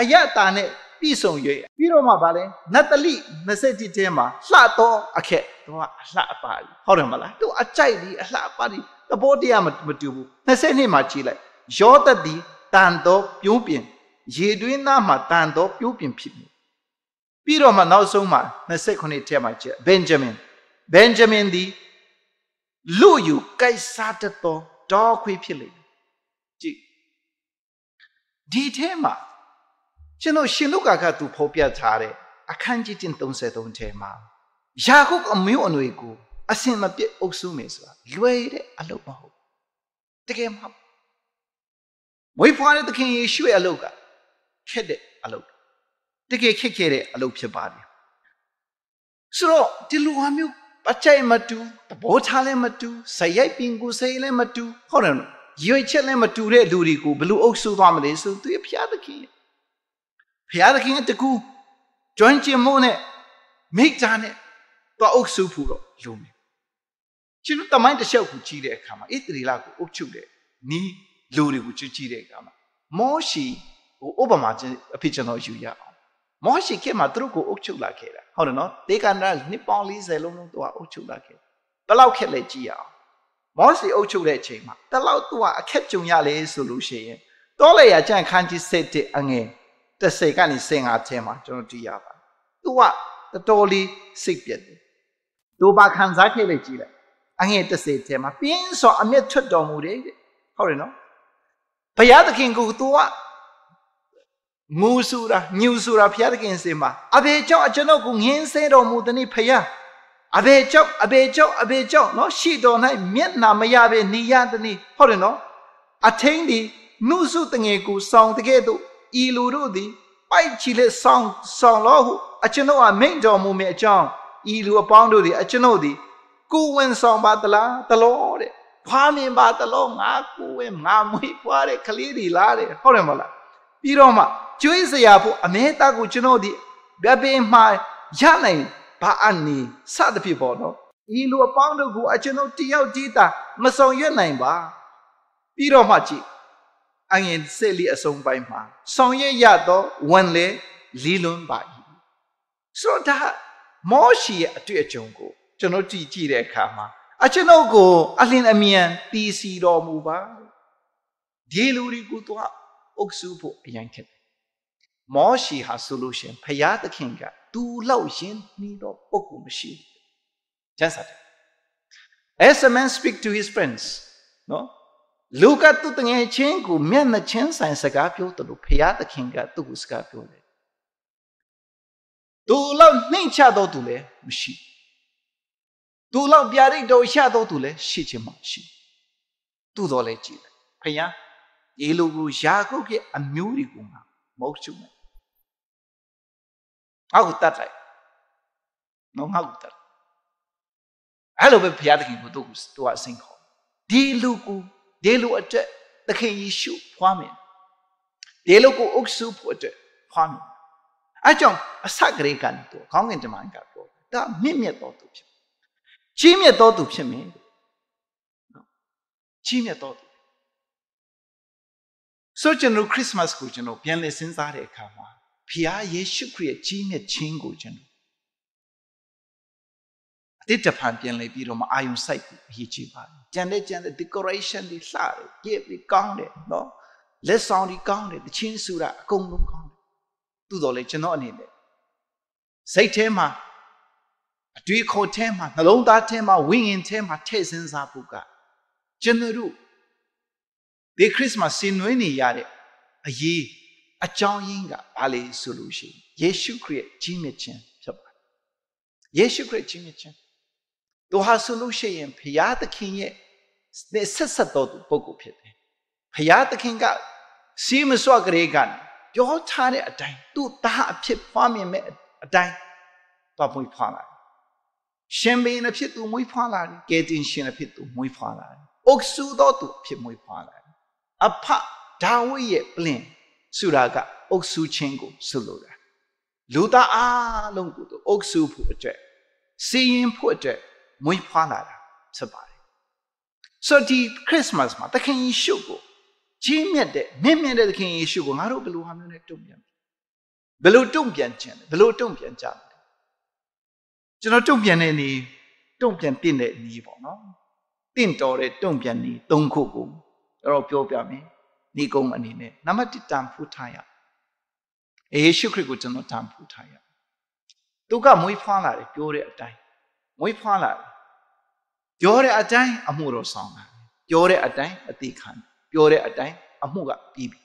အယတာနဲ့ပြည့်စုံ၍ပြီးတော့မှဗာလဲနတ်တလိ20ထဲမှာလှသောအခက်သူကအလှအပါဟုတ်တယ်မလားသူအကြိုက်ဒီအလှအပါဒီသဘောတရားမတူဘူး20မှာကြည့်လိုက်ယောသတ်ဒီတန်သောပြုံးပြင်ရေတွင်းသားမှာတန်သောပြုံးပြင်ဖြစ်ပြီပြီးတော့မှနောက်ဆုံးမှာ29ထဲမှာကြည့်ဘင်ဂျမင်ဒီလူယူကိုက်စားတတ်သောဒေါခွေးဖြစ်လိမ့်မယ်ကြည့်ဒီထဲမှာကျွန်တော်ရှင်လုကာကသူဖော်ပြထားတဲ့အခန်းကြီး33ထဲမှာယာကုပ်အမျိုးအနွယ်ကိုအစင်မပြတ်အုပ်စုမယ်ဆိုတာလွယ်တဲ့အလုပ်မဟုတ်တကယ်မဟုတ်ဝိဖွားတဲ့သခင်ယေရှုရဲ့အလုပ်ကခက်တဲ့အလုပ်တကယ်ခက်ခဲ့တဲ့အလုပ်ဖြစ်ပါတယ်ဆိုတော့ဒီလူဟာမျိုးအကြိုက်မတူသဘောထားလည်းမတူဇယိုက်ပင်ကိုစိတ်လည်းမတူဟုတ်တယ်နော်ရွေချက်လည်းမတူတဲ့လူတွေကိုဘယ်လိုအုပ်စုသွားမလဲဆိုသူရဲ့ဖျားသခင်ရဲ့တကူကျွမ်းကျင်မှုနဲ့မိတ္တာနဲ့တော့အုပ်စုဖို့တော့လိုမယ်ကျွန်တော်တမိုင်းတစ်လျှောက်ကိုကြီးတဲ့အခါမှာဣသရေလကိုအုပ်ချုပ်တဲ့နီးလူတွေကိုကြီးတဲ့အခါမှာမောရှိကိုဥပမာချင်းအဖြစ်ကျွန်တော်ယူရအောင်မောရှိခေတ်မှာသူတို့ကိုအုပ်ချုပ်လာခဲ့တာဟုတ်တယ်နော်ဒေကန္တရနှစ်ပေါင်း40လုံးသူကအုပ်ချုပ်လာခဲ့ဘယ်လောက်ခက်လဲကြည့်ရအောင်မောရှိအုပ်ချုပ်တဲ့အချိန်မှာတလောက်သူကအခက်ကြုံရလေဆိုလို့ရှိရင်တောလေရာကျန်ခန်းကြီး7အငယ်10ကနေ15ထဲမှာကျွန်တော်ကြည့်ရပါသူကတော်လေးစိတ်ပြည့်တယ်သူဘာခံစားခဲ့လဲကြည့်လိုက်အငယ်10ထဲမှာပြင်းစွာအမျက်ထွက်တော်မူတယ်ဟုတ်တယ်နော်ဘုရားသခင်ကိုသူကငူဆူတာညူဆူတာဘုရားသခင်စီမှာအဘေကြောင့်အကျွန်ုပ်ကိုငင်းဆဲတော်မူသည်ဘုရားအဘေကြောင့်နော်ရှိတော်၌မျက်နာမရဘဲနေရသည်ဟုတ်တယ်နော်အထင်းဒီနုစုတငယ်ကိုဆောင်တကယ်တော့ဤလူတို့သည်ပိုက်ချီလက်ဆောင်လို့ဟုအကျွန်ုပ်အမိန့်တော်မူမည်အကြောင်းဤလူအပေါင်းတို့သည်အကျွန်ုပ်သည်ကိုဝင်ဆောင်ပါသလားတလို့တဲ့ဖွားမြင်ပါတလို့ငါကိုဝင်ငါမွေးဖွားတဲ့ကလေးတွေလားတဲ့ဟုတ်တယ်မလားပြီးတော့မှကျွေးစရာဖို့အမဲသားကိုကျွန်တော်ဒီဘယ်ပင်မှရနိုင်ဘာအနေစသဖြင့်ပေါ့နော်ဤလူအပေါင်းတို့ကိုအကျွန်ုပ်တယောက်တည်းသာမဆောင်ရွက်နိုင်ပါပြီးတော့မှကြည့်အငယ်ဆက်လီအဆုံးပိုင်းမှာဆောင်ရွက်ရတော့ဝန်လေလီလွန်းပါ၏ဆိုတော့မောရှိရဲ့အတွေ့အကြုံကိုကျွန်တော်ကြည့်တဲ့အခါမှာအကျွန်ုပ်ကိုအလင်းအမြန်တီးစီတော်မူပါဒီလူတွေကိုတော့အုပ်စုဖို့အရင်ခက်တယ်မောရှိဟာဆိုလို့ရှင်ဖယားသခင်ကသူ့လောက်ရင်းနှီးတော့ပုဂ္ဂိုလ်မရှိဘူးကျမ်းစာတယ် As a man speak to his friends နော်လူကသူ့တငယ်ချင်းကိုမျက်နှာချင်းဆိုင်စကားပြောတယ်လို့ဖယားသခင်ကသူ့ကိုစကားပြောတယ်သူ့လောက်နှိမ့်ချတော့သူလည်းမရှိသူ့လောက်ပြရိတ်တော်ရတော့သူလည်းရှိချင်မှရှိသူ့တော်လည်းကြည့်တယ်ဖယားဒီလူကိုယာကုပ်ရဲ့အမျိုးတွေကိုငါမဟုတ်ချုံနဲ့ငါ့ကိုတတ်လိုက်နော်ငါ့ကိုတတ်အဲ့လိုပဲဘုရားသခင်ကိုသူ့ကအစင်ခေါ်ဒီလူအတွက်သခင်ယေရှုဖွားမယ်ဒီလူကိုအုပ်စုဖို့အတွက်ဖွားမယ်အဲကြောင့်အစကလေးကနေတော့ခေါင်းငင်တမန်ကပြောဒါမြင့်မြတ်တော်သူဖြစ်ကြီးမြတ်တော်သူဖြစ်မယ်ကြီးမြတ်တော်သူဆိုကျွန်တော်ခရစ်စမတ်ကိုကျွန်တော်ပြန်လည်စဉ်းစားတဲ့အခါမှာဖခင်ယေရှုခရစ်ရဲ့ကြီးမြတ်ခြင်းကိုကျွန်တော်အတိတ်တဖန်ပြန်လည်ပြီးတော့မအာယုံစိုက်ပြီးအရေးကြီးပါတယ်။ကြံတဲ့ decoration တွေလှတယ်၊ကြည့်ပြီးကောင်းတယ်နော်။လက်ဆောင်တွေကောင်းတယ်၊တခြင်းဆိုတာအကုန်လုံးကောင်းတယ်။သို့တော်လည်းကျွန်တော်အနေနဲ့စိတ်ထဲမှာအတွေ့အခေါ်ထဲမှာနှလုံးသားထဲမှာဝိညာဉ်ထဲမှာထည့်စဉ်းစားဖို့ကကျွန်တော်တို့ဒီခရစ်စမတ်ဆင်နွှဲနေရတဲ့အရေးအကြောင်းရင်းကဘာလဲဆိုလို့ရှိရင်ယေရှုခရစ်ကြီးမြတ်ခြင်းဖြစ်ပါတယ်ယေရှုခရစ်ကြီးမြတ်ခြင်းသူဟာဆိုလို့ရှိရင်ဘုရားသခင်ရဲ့ဆက်တော်သူပုဂ္ဂိုလ်ဖြစ်တယ်ဘ ယားသခင်ကစီးမစွာကလေးကပြောထားတဲ့အတိုင်းသူ့သားအဖြစ်ဖွားမြင်မဲ့အတိုင်းတော့မွေးဖွားလာတယ်ရှင်ဘင်းအဖြစ်သူမွေးဖွားလာတယ်ကယ်တင်ရှင်အဖြစ်သူမွေးဖွားလာတယ်အုပ်စုတော်သူအဖြစ်မွေးဖွားလာတယ်အဖဒါဝိဒ်ရဲ့planဆိုတာကအုပ်စုချင်းကိုဆိုလိုတာလူသားအားလုံးကိုအုပ်စုဖို့အတွက်စီရင်ဖို့အတွက်မွေးဖွားလာတာဖြစ်ပါတယ်ဆိုဒီခရစ်စမတ်မှာသခင်ယေရှုကိုကြီးမြတ်တဲ့မြင့်မြတ်တဲ့သခင်ယေရှုကိုငါတို့ဘယ်လိုဟာမျိုးနဲ့တုံ့ပြန်ဘယ်လိုတုံ့ပြန်ခြင်းဘယ်လိုတုံ့ပြန်ကြလဲကျွန်တော်တုံ့ပြန်တဲ့နည်းတုံ့ပြန်တဲ့နည်းပေါ့နော်တင့်တော်တဲ့တုံ့ပြန်နည်း၃ခုကိုတော့ပြောပြမယ်ဒီကုန်းအနေနဲ့နံပါတ်1တန်ဖိုးထားရယေရှုခရစ်ကိုကျွန်တော်တန်ဖိုးထားရသူကမွေးဖွားလာတယ်ပြောတဲ့အတိုင်းမွေးဖွားလာတယ်ပြောတဲ့အတိုင်းအမှုတော်ဆောင်လာတယ်ပြောတဲ့အတိုင်းအသေးခံပြောတဲ့အတိုင်းအမှုကပြီးပြီ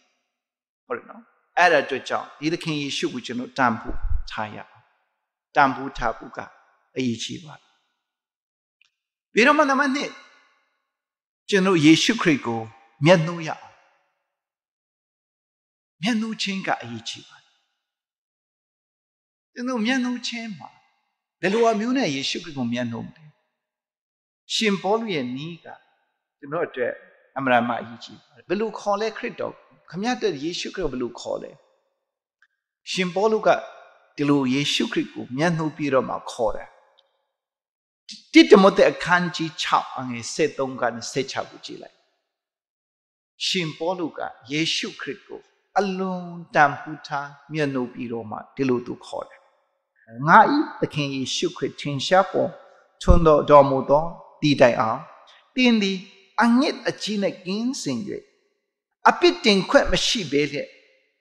ဟုတ်တယ်နော်အဲ့ဒါအတွက်ကြောင့်ဒီသခင်ယေရှုကိုကျွန်တော်တန်ဖိုးထားရတန်ဖိုးထားဖို့ကအရေးကြီးပါတယ်ပြီးတော့မှနံပါတ်2ကျွန်တော်ယေရှုခရစ်ကိုမျက်နှာရအောင်မျက်နှာချင်းကအရေးကြီးပါတယ်ကျွန်တော်မျက်နှာချင်းမှာဘယ်လိုအမျိုးနဲ့ယေရှုခရစ်ကိုမျက်နှာမလဲရှင်ပေါလုရဲ့နီးကကျွန်တော်အတွက်အမှန်မှအရေးကြီးပါတယ်ဘယ်လိုခေါ်လဲခရစ်တော်ခမည်းတော်ယေရှုခရစ်ကိုဘယ်လိုခေါ်လဲရှင်ပေါလုကဒီလိုယေရှုခရစ်ကိုမျက်နှာပြီးတော့မှခေါ်တယ်တိတမတဲ့အခန်းကြီး6အငယ်73ကနေ16ကိုကြည့်လိုက်ရှင်ပေါလုကယေရှုခရစ်ကိုအလွန်တန်ဖိုးထားမျက်နှာပြီးတော့မှဒီလိုသူခေါ်တယ်ငါဤသခင်ယေရှုခရစ်ထင်ရှားပေါ်ထွန်းတော်မူသောတည်တိုင်အောင်တင်းသည်အငစ်အကြီးနဲ့ကင်းစင်၍အပြစ်တင်ခွင့်မရှိဘဲလျက်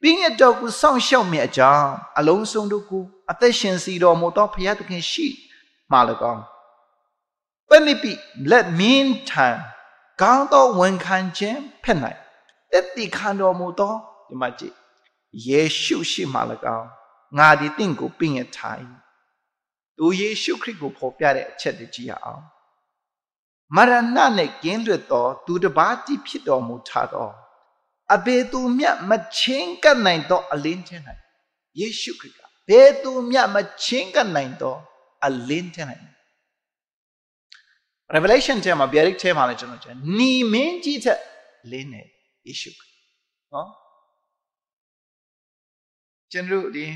ပြည့်ညတ်တော်ကိုစောင့်ရှောက်မြတ်ကြောင်းအလုံးစုံတို့ကိုအသက်ရှင်စီတော်မူသောဘုရားသခင်ရှိမှ၎င်းပဏိပိလက်မင်းထံကောင်းသောဝန်ခံခြင်းဖြစ်၌တက်တိခံတော်မူသောဒီမှာကြည့်ယေရှုရှိမှ၎င်းငါဒီတင့်ကိုပြည့်ညတ်ထား၏သူယေရှုခရစ်ကိုဖော်ပြတဲ့အချက်တွေကြည့်ရအောင်မရဏနဲ့ကင်းလွတ်သောသူတစ်ပါးတည်ဖြစ်တော်မူထသောအဘေသူမြတ်မချင်းကပ်နိုင်သောအလင်းထဲ၌ယေရှုခရစ်ကဘေသူမြတ်မချင်းကပ်နိုင်သောအလင်းထဲ၌Revelation ထဲမှာဗျာဒိတ်ထဲမှာလည်းကျွန်တော်ညီမင်းကြီးတဲ့လင်းနေယေရှုခရစ်နော်ကျွန်တော်ဒီ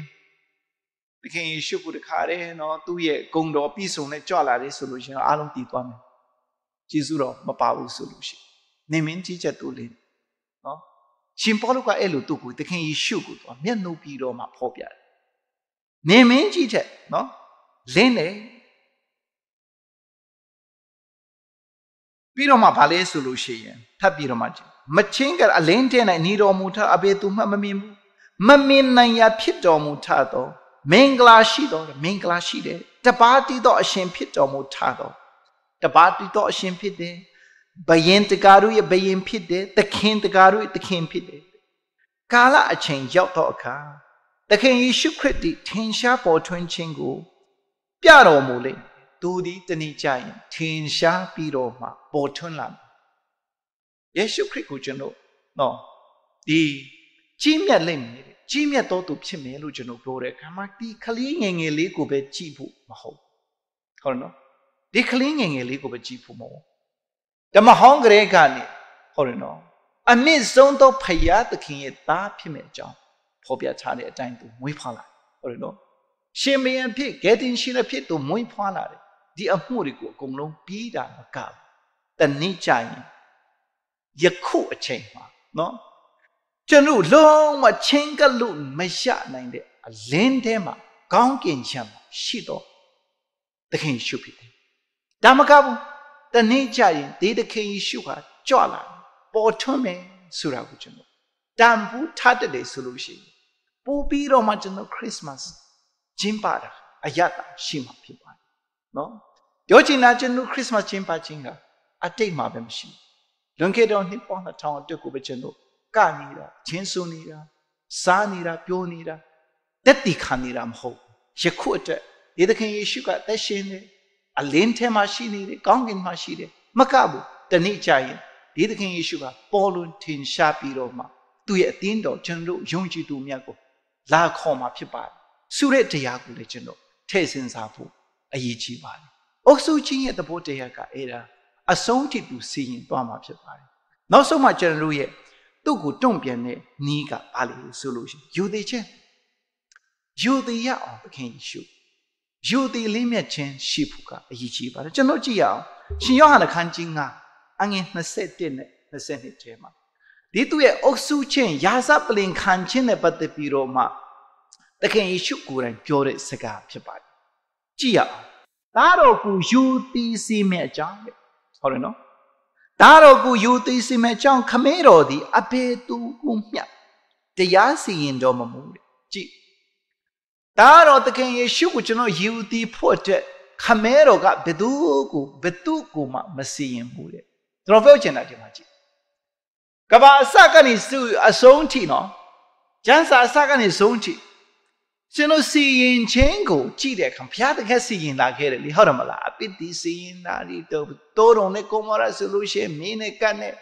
သခင်ယေရှုကိုတခါတည်းနော်သူ့ရဲ့ဂုဏ်တော်ပြည့်စုံနဲ့ကြွလာတယ်ဆိုလို့ရှိရင်အားလုံးတည်သွားမယ်ကျေးဇူးတော်မပါဘူးဆိုလို့ရှိရင်နေမင်းကြီးချက်သူလင်းနော်ရှင်ပေါလုကအဲ့လိုသူ့ကိုသခင်ယေရှုကိုသူမျက်နှာပြီးတော့မှဖော်ပြတယ်နေမင်းကြီးချက်နော်လင်းတယ်ပြီးတော့မှဗာလဲဆိုလို့ရှိရင်ထပ်ပြီးတော့မှမချင်းကအလင်းတဲ့၌ညီတော်မူထအဘေသူမှမမြင်ဘူးမမြင်နိုင်ရာဖြစ်တော်မူထသောမင်္ဂလာရှိတော်မင်္ဂလာရှိတယ်တပါးတည်သောအရှင်ဖြစ်တော်မူထသောတပါးတည်သောအရှင်ဖြစ်တယ်ဘယင်တကာတို့ရဲ့ဘယင်ဖြစ်တယ်သခင်တကာတို့ရဲ့သခင်ဖြစ်တယ်ကာလအချိန်ရောက်တော့အခါသခင်ယေရှုခရစ်သည်ထင်ရှားပေါ်ထွန်းခြင်းကိုပြတော်မူလေသူသည်တနည်းကြရင်ထင်ရှားပြီးတော့မှပေါ်ထွန်းလာယေရှုခရစ်ကိုကျွန်တော်နော်ဒီကြီးမြတ်လိမ့်မယ်ကြီးမြတ်တော်သူဖြစ်မယ်လို့ကျွန်တော်ပြောတယ်ခါမှဒီခလေးငယ်ငယ်လေးကိုပဲကြည့်ဖို့မဟုတ်ဟုတ်နော်ဒီခလေးငယ်ငယ်လေးကိုပဲကြည့်ဖို့မဟုတ်ဓမ္မဟောင်းကလေးကနေဟုတ်တယ်နော်အမြင့်ဆုံးသောဖယားသခင်ရဲ့သားဖြစ်မယ်အကြောင်းဖော်ပြထားတဲ့အတိုင်းသူမွေးဖွားလာဟုတ်တယ်နော်ရှင်ဘုရင်ဖြစ်ဂေတင်ရှင်ဖြစ်သူမွေးဖွားလာတယ်ဒီအမှုတွေကိုအကုန်လုံးပြီးတာမကဘူးတနေ့ကျရင်ယခုအချိန်မှာနော်ကျွန်တော်လုံးဝချင်းကလို့မရနိုင်တဲ့အလင်းထဲမှာကောင်းကင်ချမ်းရှိတော့သခင်ယေရှုဖြစ်တယ်ဒါမကဘူးတနေ့ကျရင်ဒီသခင်ယေရှုဟာကြွလာပေါ်ထွန်းမယ်ဆိုတာကိုကျွန်တော်တန်ဖိုးထားတယ်ဆိုလို့ရှိရင်ပို့ပြီးတော့မှကျွန်တော်ခရစ်မတ်ကျင်းပတာအရသာရှိမှာဖြစ်ပါတယ်နော်ပြောချင်တာကျွန်တော်ခရစ်မတ်ကျင်းပခြင်းကအတိတ်မှာပဲမရှိလွန်ခဲ့တော့နှစ်ပေါင်း2000အတွက်ကိုပဲကျွန်တော်ကနေတာချင်းစွနေတာစားနေတာပြောနေတာတက်တီခံနေတာမဟုတ်ယခုအတွက်ဒီသခင်ယေရှုကသက်ရှင်နေအလင်းထဲမှာရှိနေတယ်ကောင်းကင်မှာရှိတယ်မကဘူးတနေ့ကျရင် ဒီသခင်ယေရှုကပေါ်လွင်ထင်ရှားပြီးတော့မှသူ့ရဲ့အသင်းတော်ကျွန်တော်ယုံကြည်သူများကိုလာခေါ်မှာဖြစ်ပါတယ်ဆုတဲ့တရားကိုလည်းကျွန်တော်ထည့်စဉ်းစားဖို့အရေးကြီးပါတယ်အုပ်စုချင်းရဲ့သဘောတရားကအဲ့ဒါအဆုံးထိသူစီရင်သွားမှာဖြစ်ပါတယ်နောက်ဆုံးမှကျွန်တော်ရဲ့သူ့ကိုတုံ့ပြန်တဲ့နီးကဘာလဲဆိုလို့ရှိရင်ယူသေးခြင်းယူသေးရအောင်သခင်ယေရှုယူသေးလေးမြတ်ခြင်းရှိဖို့ကအရေးကြီးပါတယ်ကျွန်တော်ကြည့်ရအောင်ရှင်ယောဟန်အခန်းကြီး9အငယ်21နဲ့22ထဲမှာဒီသူရဲ့အုပ်စုချင်းယာစပလင်ခံခြင်းနဲ့ပတ်သက်ပြီးတော့မှသခင်ယေရှုကိုယ်တိုင်ပြောတဲ့စကားဖြစ်ပါတယ်ကြည့်ရအောင်ဒါတော့ကိုယူသေးစီမဲ့အကြောင်းပဲဟုတ်တယ်နော်ဒါတော့ကိုယူသေးစီမဲ့အကြောင်းခမဲတော်သည်အဘယ်သူကိုမျှတရားစီရင်တော်မမူတဲ့ကြည့်ဒါတော့သခင်ယေရှုကိုကျွန်တော်ယူသေးဖို့အတွက်ခမဲတော်ကဘယ်သူကိုမှမစီရင်ဘူးတဲ့ကျွန်တော်ပြောချင်တာဒီမှာကြည့်ကဘာအစကနေအဆုံးထိနော်ကျမ်းစာအစကနေဆုံးထိကျွန်တော်စီရင်ခြင်းကိုကြည့်တဲ့အခါဘုရားသခင်စီရင်လာခဲ့တယ်လေဟုတ်တယ်မလားအပိတိစီရင်တာဒီတိုးတုံနဲ့ကိုမောရဆိုလို့ရှိရင်မင်းနဲ့ကတ်နဲ့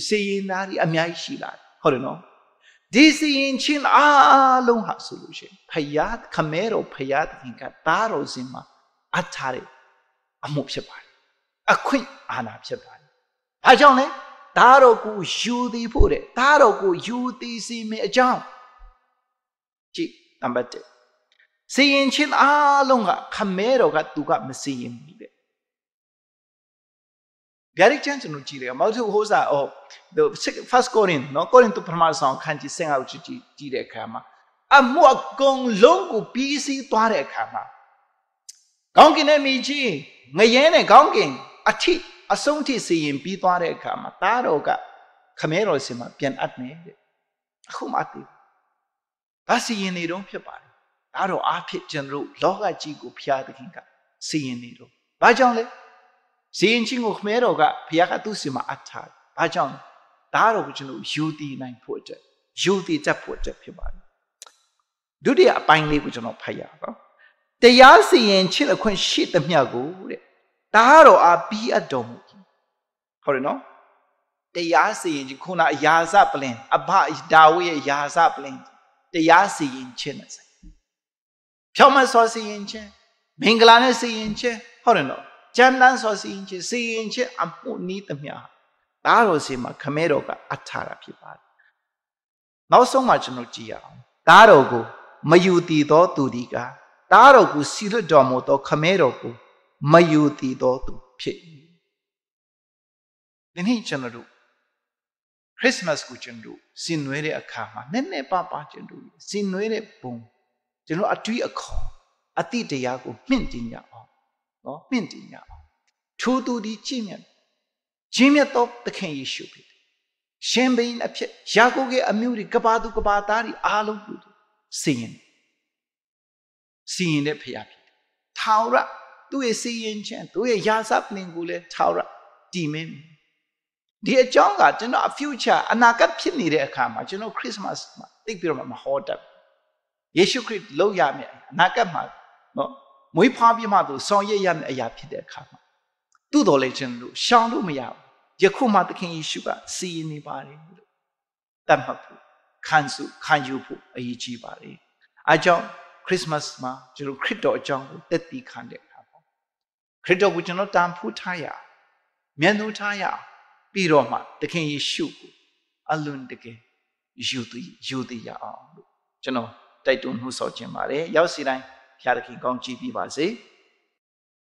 စီရင်တာဒီအများကြီးရှိလာဟုတ်တယ်နော်ဒီစီရင်ခြင်းအားလုံးဟာဆိုလို့ရှိရင်ဘုရားခမဲတော်ဘုရားသခင်ကသားတော်စင်မှာအထားတယ်အမှုဖြစ်ပါတယ်အခွင့်အာဏာဖြစ်ပါတယ်ဘာကြောင့်လဲသားတော်ကိုယူသည်ဖို့တဲ့သားတော်ကိုယူသည်စီမယ်အကြောင်းကြည့်နံပါတ်1စီရင်ခြင်းအားလုံးကခမဲတော်ကသူကမစီရင်ဘူးတဲ့ဗျာဒိတ်ချမ်းကျွန်တော်ကြည့်တယ်မောက်သူဟိုးစာfirst Corinth နော် Corinth ပထမဆောင်ခန်းကြီး15ကိုကြည့်တဲ့အခါမှာအမှုအကုန်လုံးကိုပြီးစီးသွားတဲ့အခါမှာကောင်းကင်နဲ့မြေကြီးငရဲနဲ့ကောင်းကင်အထိအဆုံးထိစီရင်ပြီးသွားတဲ့အခါမှာသားတော်ကခမဲတော်စင်မှာပြန်အပ်မယ်တဲ့အခုမှသိဒါစီရင်နေတော့ဖြစ်ပါတယ်ဒါတော့အားဖြင့်ကျွန်တော်လောကကြီးကိုဖျားသခင်ကစီရင်နေတော့ဘာကြောင့်လဲစီရင်ခြင်းကိုခမဲတော်ကဖျားကသူ့စင်မှာအပ်ထားဘာကြောင့်လဲဒါတော့ကျွန်တော်ယူတည်နိုင်ဖို့အတွက်ယူတည်တတ်ဖို့အတွက်ဖြစ်ပါတယ်ဒုတိယအပိုင်းလေးကိုကျွန်တော်ဖတ်ရအောင်တရားစီရင်ခြင်းအခွင့်ရှိသမျှကိုတဲ့ဒါတော့အပြီးအပ်တော်မူဟုတ်တယ်နော်တရားစီရင်ခြင်းခုနအရာဇပလင်အဘဒါဝိရဲ့ယာဇပလင်တရားစီရင်ခြင်းနဲ့ဆိုင်ဖြောင့်မတ်စွာစီရင်ခြင်းမင်္ဂလာနဲ့စီရင်ခြင်းဟုတ်တယ်နော်ကျမ်းတမ်းစွာစီရင်ခြင်းအမှုနည်းသမျှဒါတော့စီမှာခမဲတော်ကအထာတာဖြစ်ပါတယ်နောက်ဆုံးမှကျွန်တော်ကြည့်ရအောင်ဒါတော်ကိုမယူတည်သောသူဒီကဒါတော်ကိုစီလွတ်တော်မူသောခမဲတော်ကိုမယူတည်သောသူဖြစ်၏ဒီနေ့ကျွန်တော်တို့ခရစ်စမတ်ကိုကျွန်တော်ဆင်နွှဲတဲ့အခါမှာနည်းနည်းပါးပါးကျွန်တော်ဆင်နွှဲတဲ့ပုံကျွန်တော်အတွေ့အခေါ်အတိတရားကိုမြင့်တင်ကြအောင်နော်မြင့်တင်ကြအောင်ထိုသူဒီကြီးမြတ်သောသခင်ယေရှုဖြစ်တယ်ရှင်ဘိန်းအဖြစ်ယာကုပ်ရဲ့အမျိုးတွေကဘာသူကဘာသားတွေအားလုံးကိုစီရင်တဲ့ဖခင်ဖြစ်တယ်ထာဝရသူ့ရဲ့စီရင်ခြင်းသူ့ရဲ့ယာစပလင်ကိုလည်းထာဝရတည်မင်းဒီအကြောင်းကကျွန်တော် future အနာဂတ်ဖြစ်နေတဲ့အခါမှာကျွန်တော်ခရစ်စမတ်မှာသိပြီးတော့မဟောတတ်ယေရှုခရစ်လောက်ရမယ်အနာဂတ်မှာနော်မွေးဖွားပြီးမှသူဆောင်ရွက်ရမယ်အရာဖြစ်တဲ့အခါမှာသို့တော်လည်းကျွန်တော်ရှောင်လို့မရဘူးယခုမှသခင်ယေရှုကစီရင်နေပါတယ်လို့တတ်မှတ်ဖို့ခံယူဖို့အရေးကြီးပါတယ်အဲကြောင့်ခရစ်စမတ်မှာကျွန်တော်ခရစ်တော်အကြောင်းကိုသက်သေခံတဲ့အခါမှာခရစ်တော်ကိုကျွန်တော်တန်ဖိုးထားရမျက်နှာထားရပြီးတော့မှသခင်ယေရှုကိုအလွန်တကယ်ယူတည်ရအောင်လို့ကျွန်တော်တိုက်တွန်းနှိုးဆော်ခြင်းပါတယ်ရောက်စီတိုင်းဘုရားသခင်ကောင်းချီးပေးပါစေ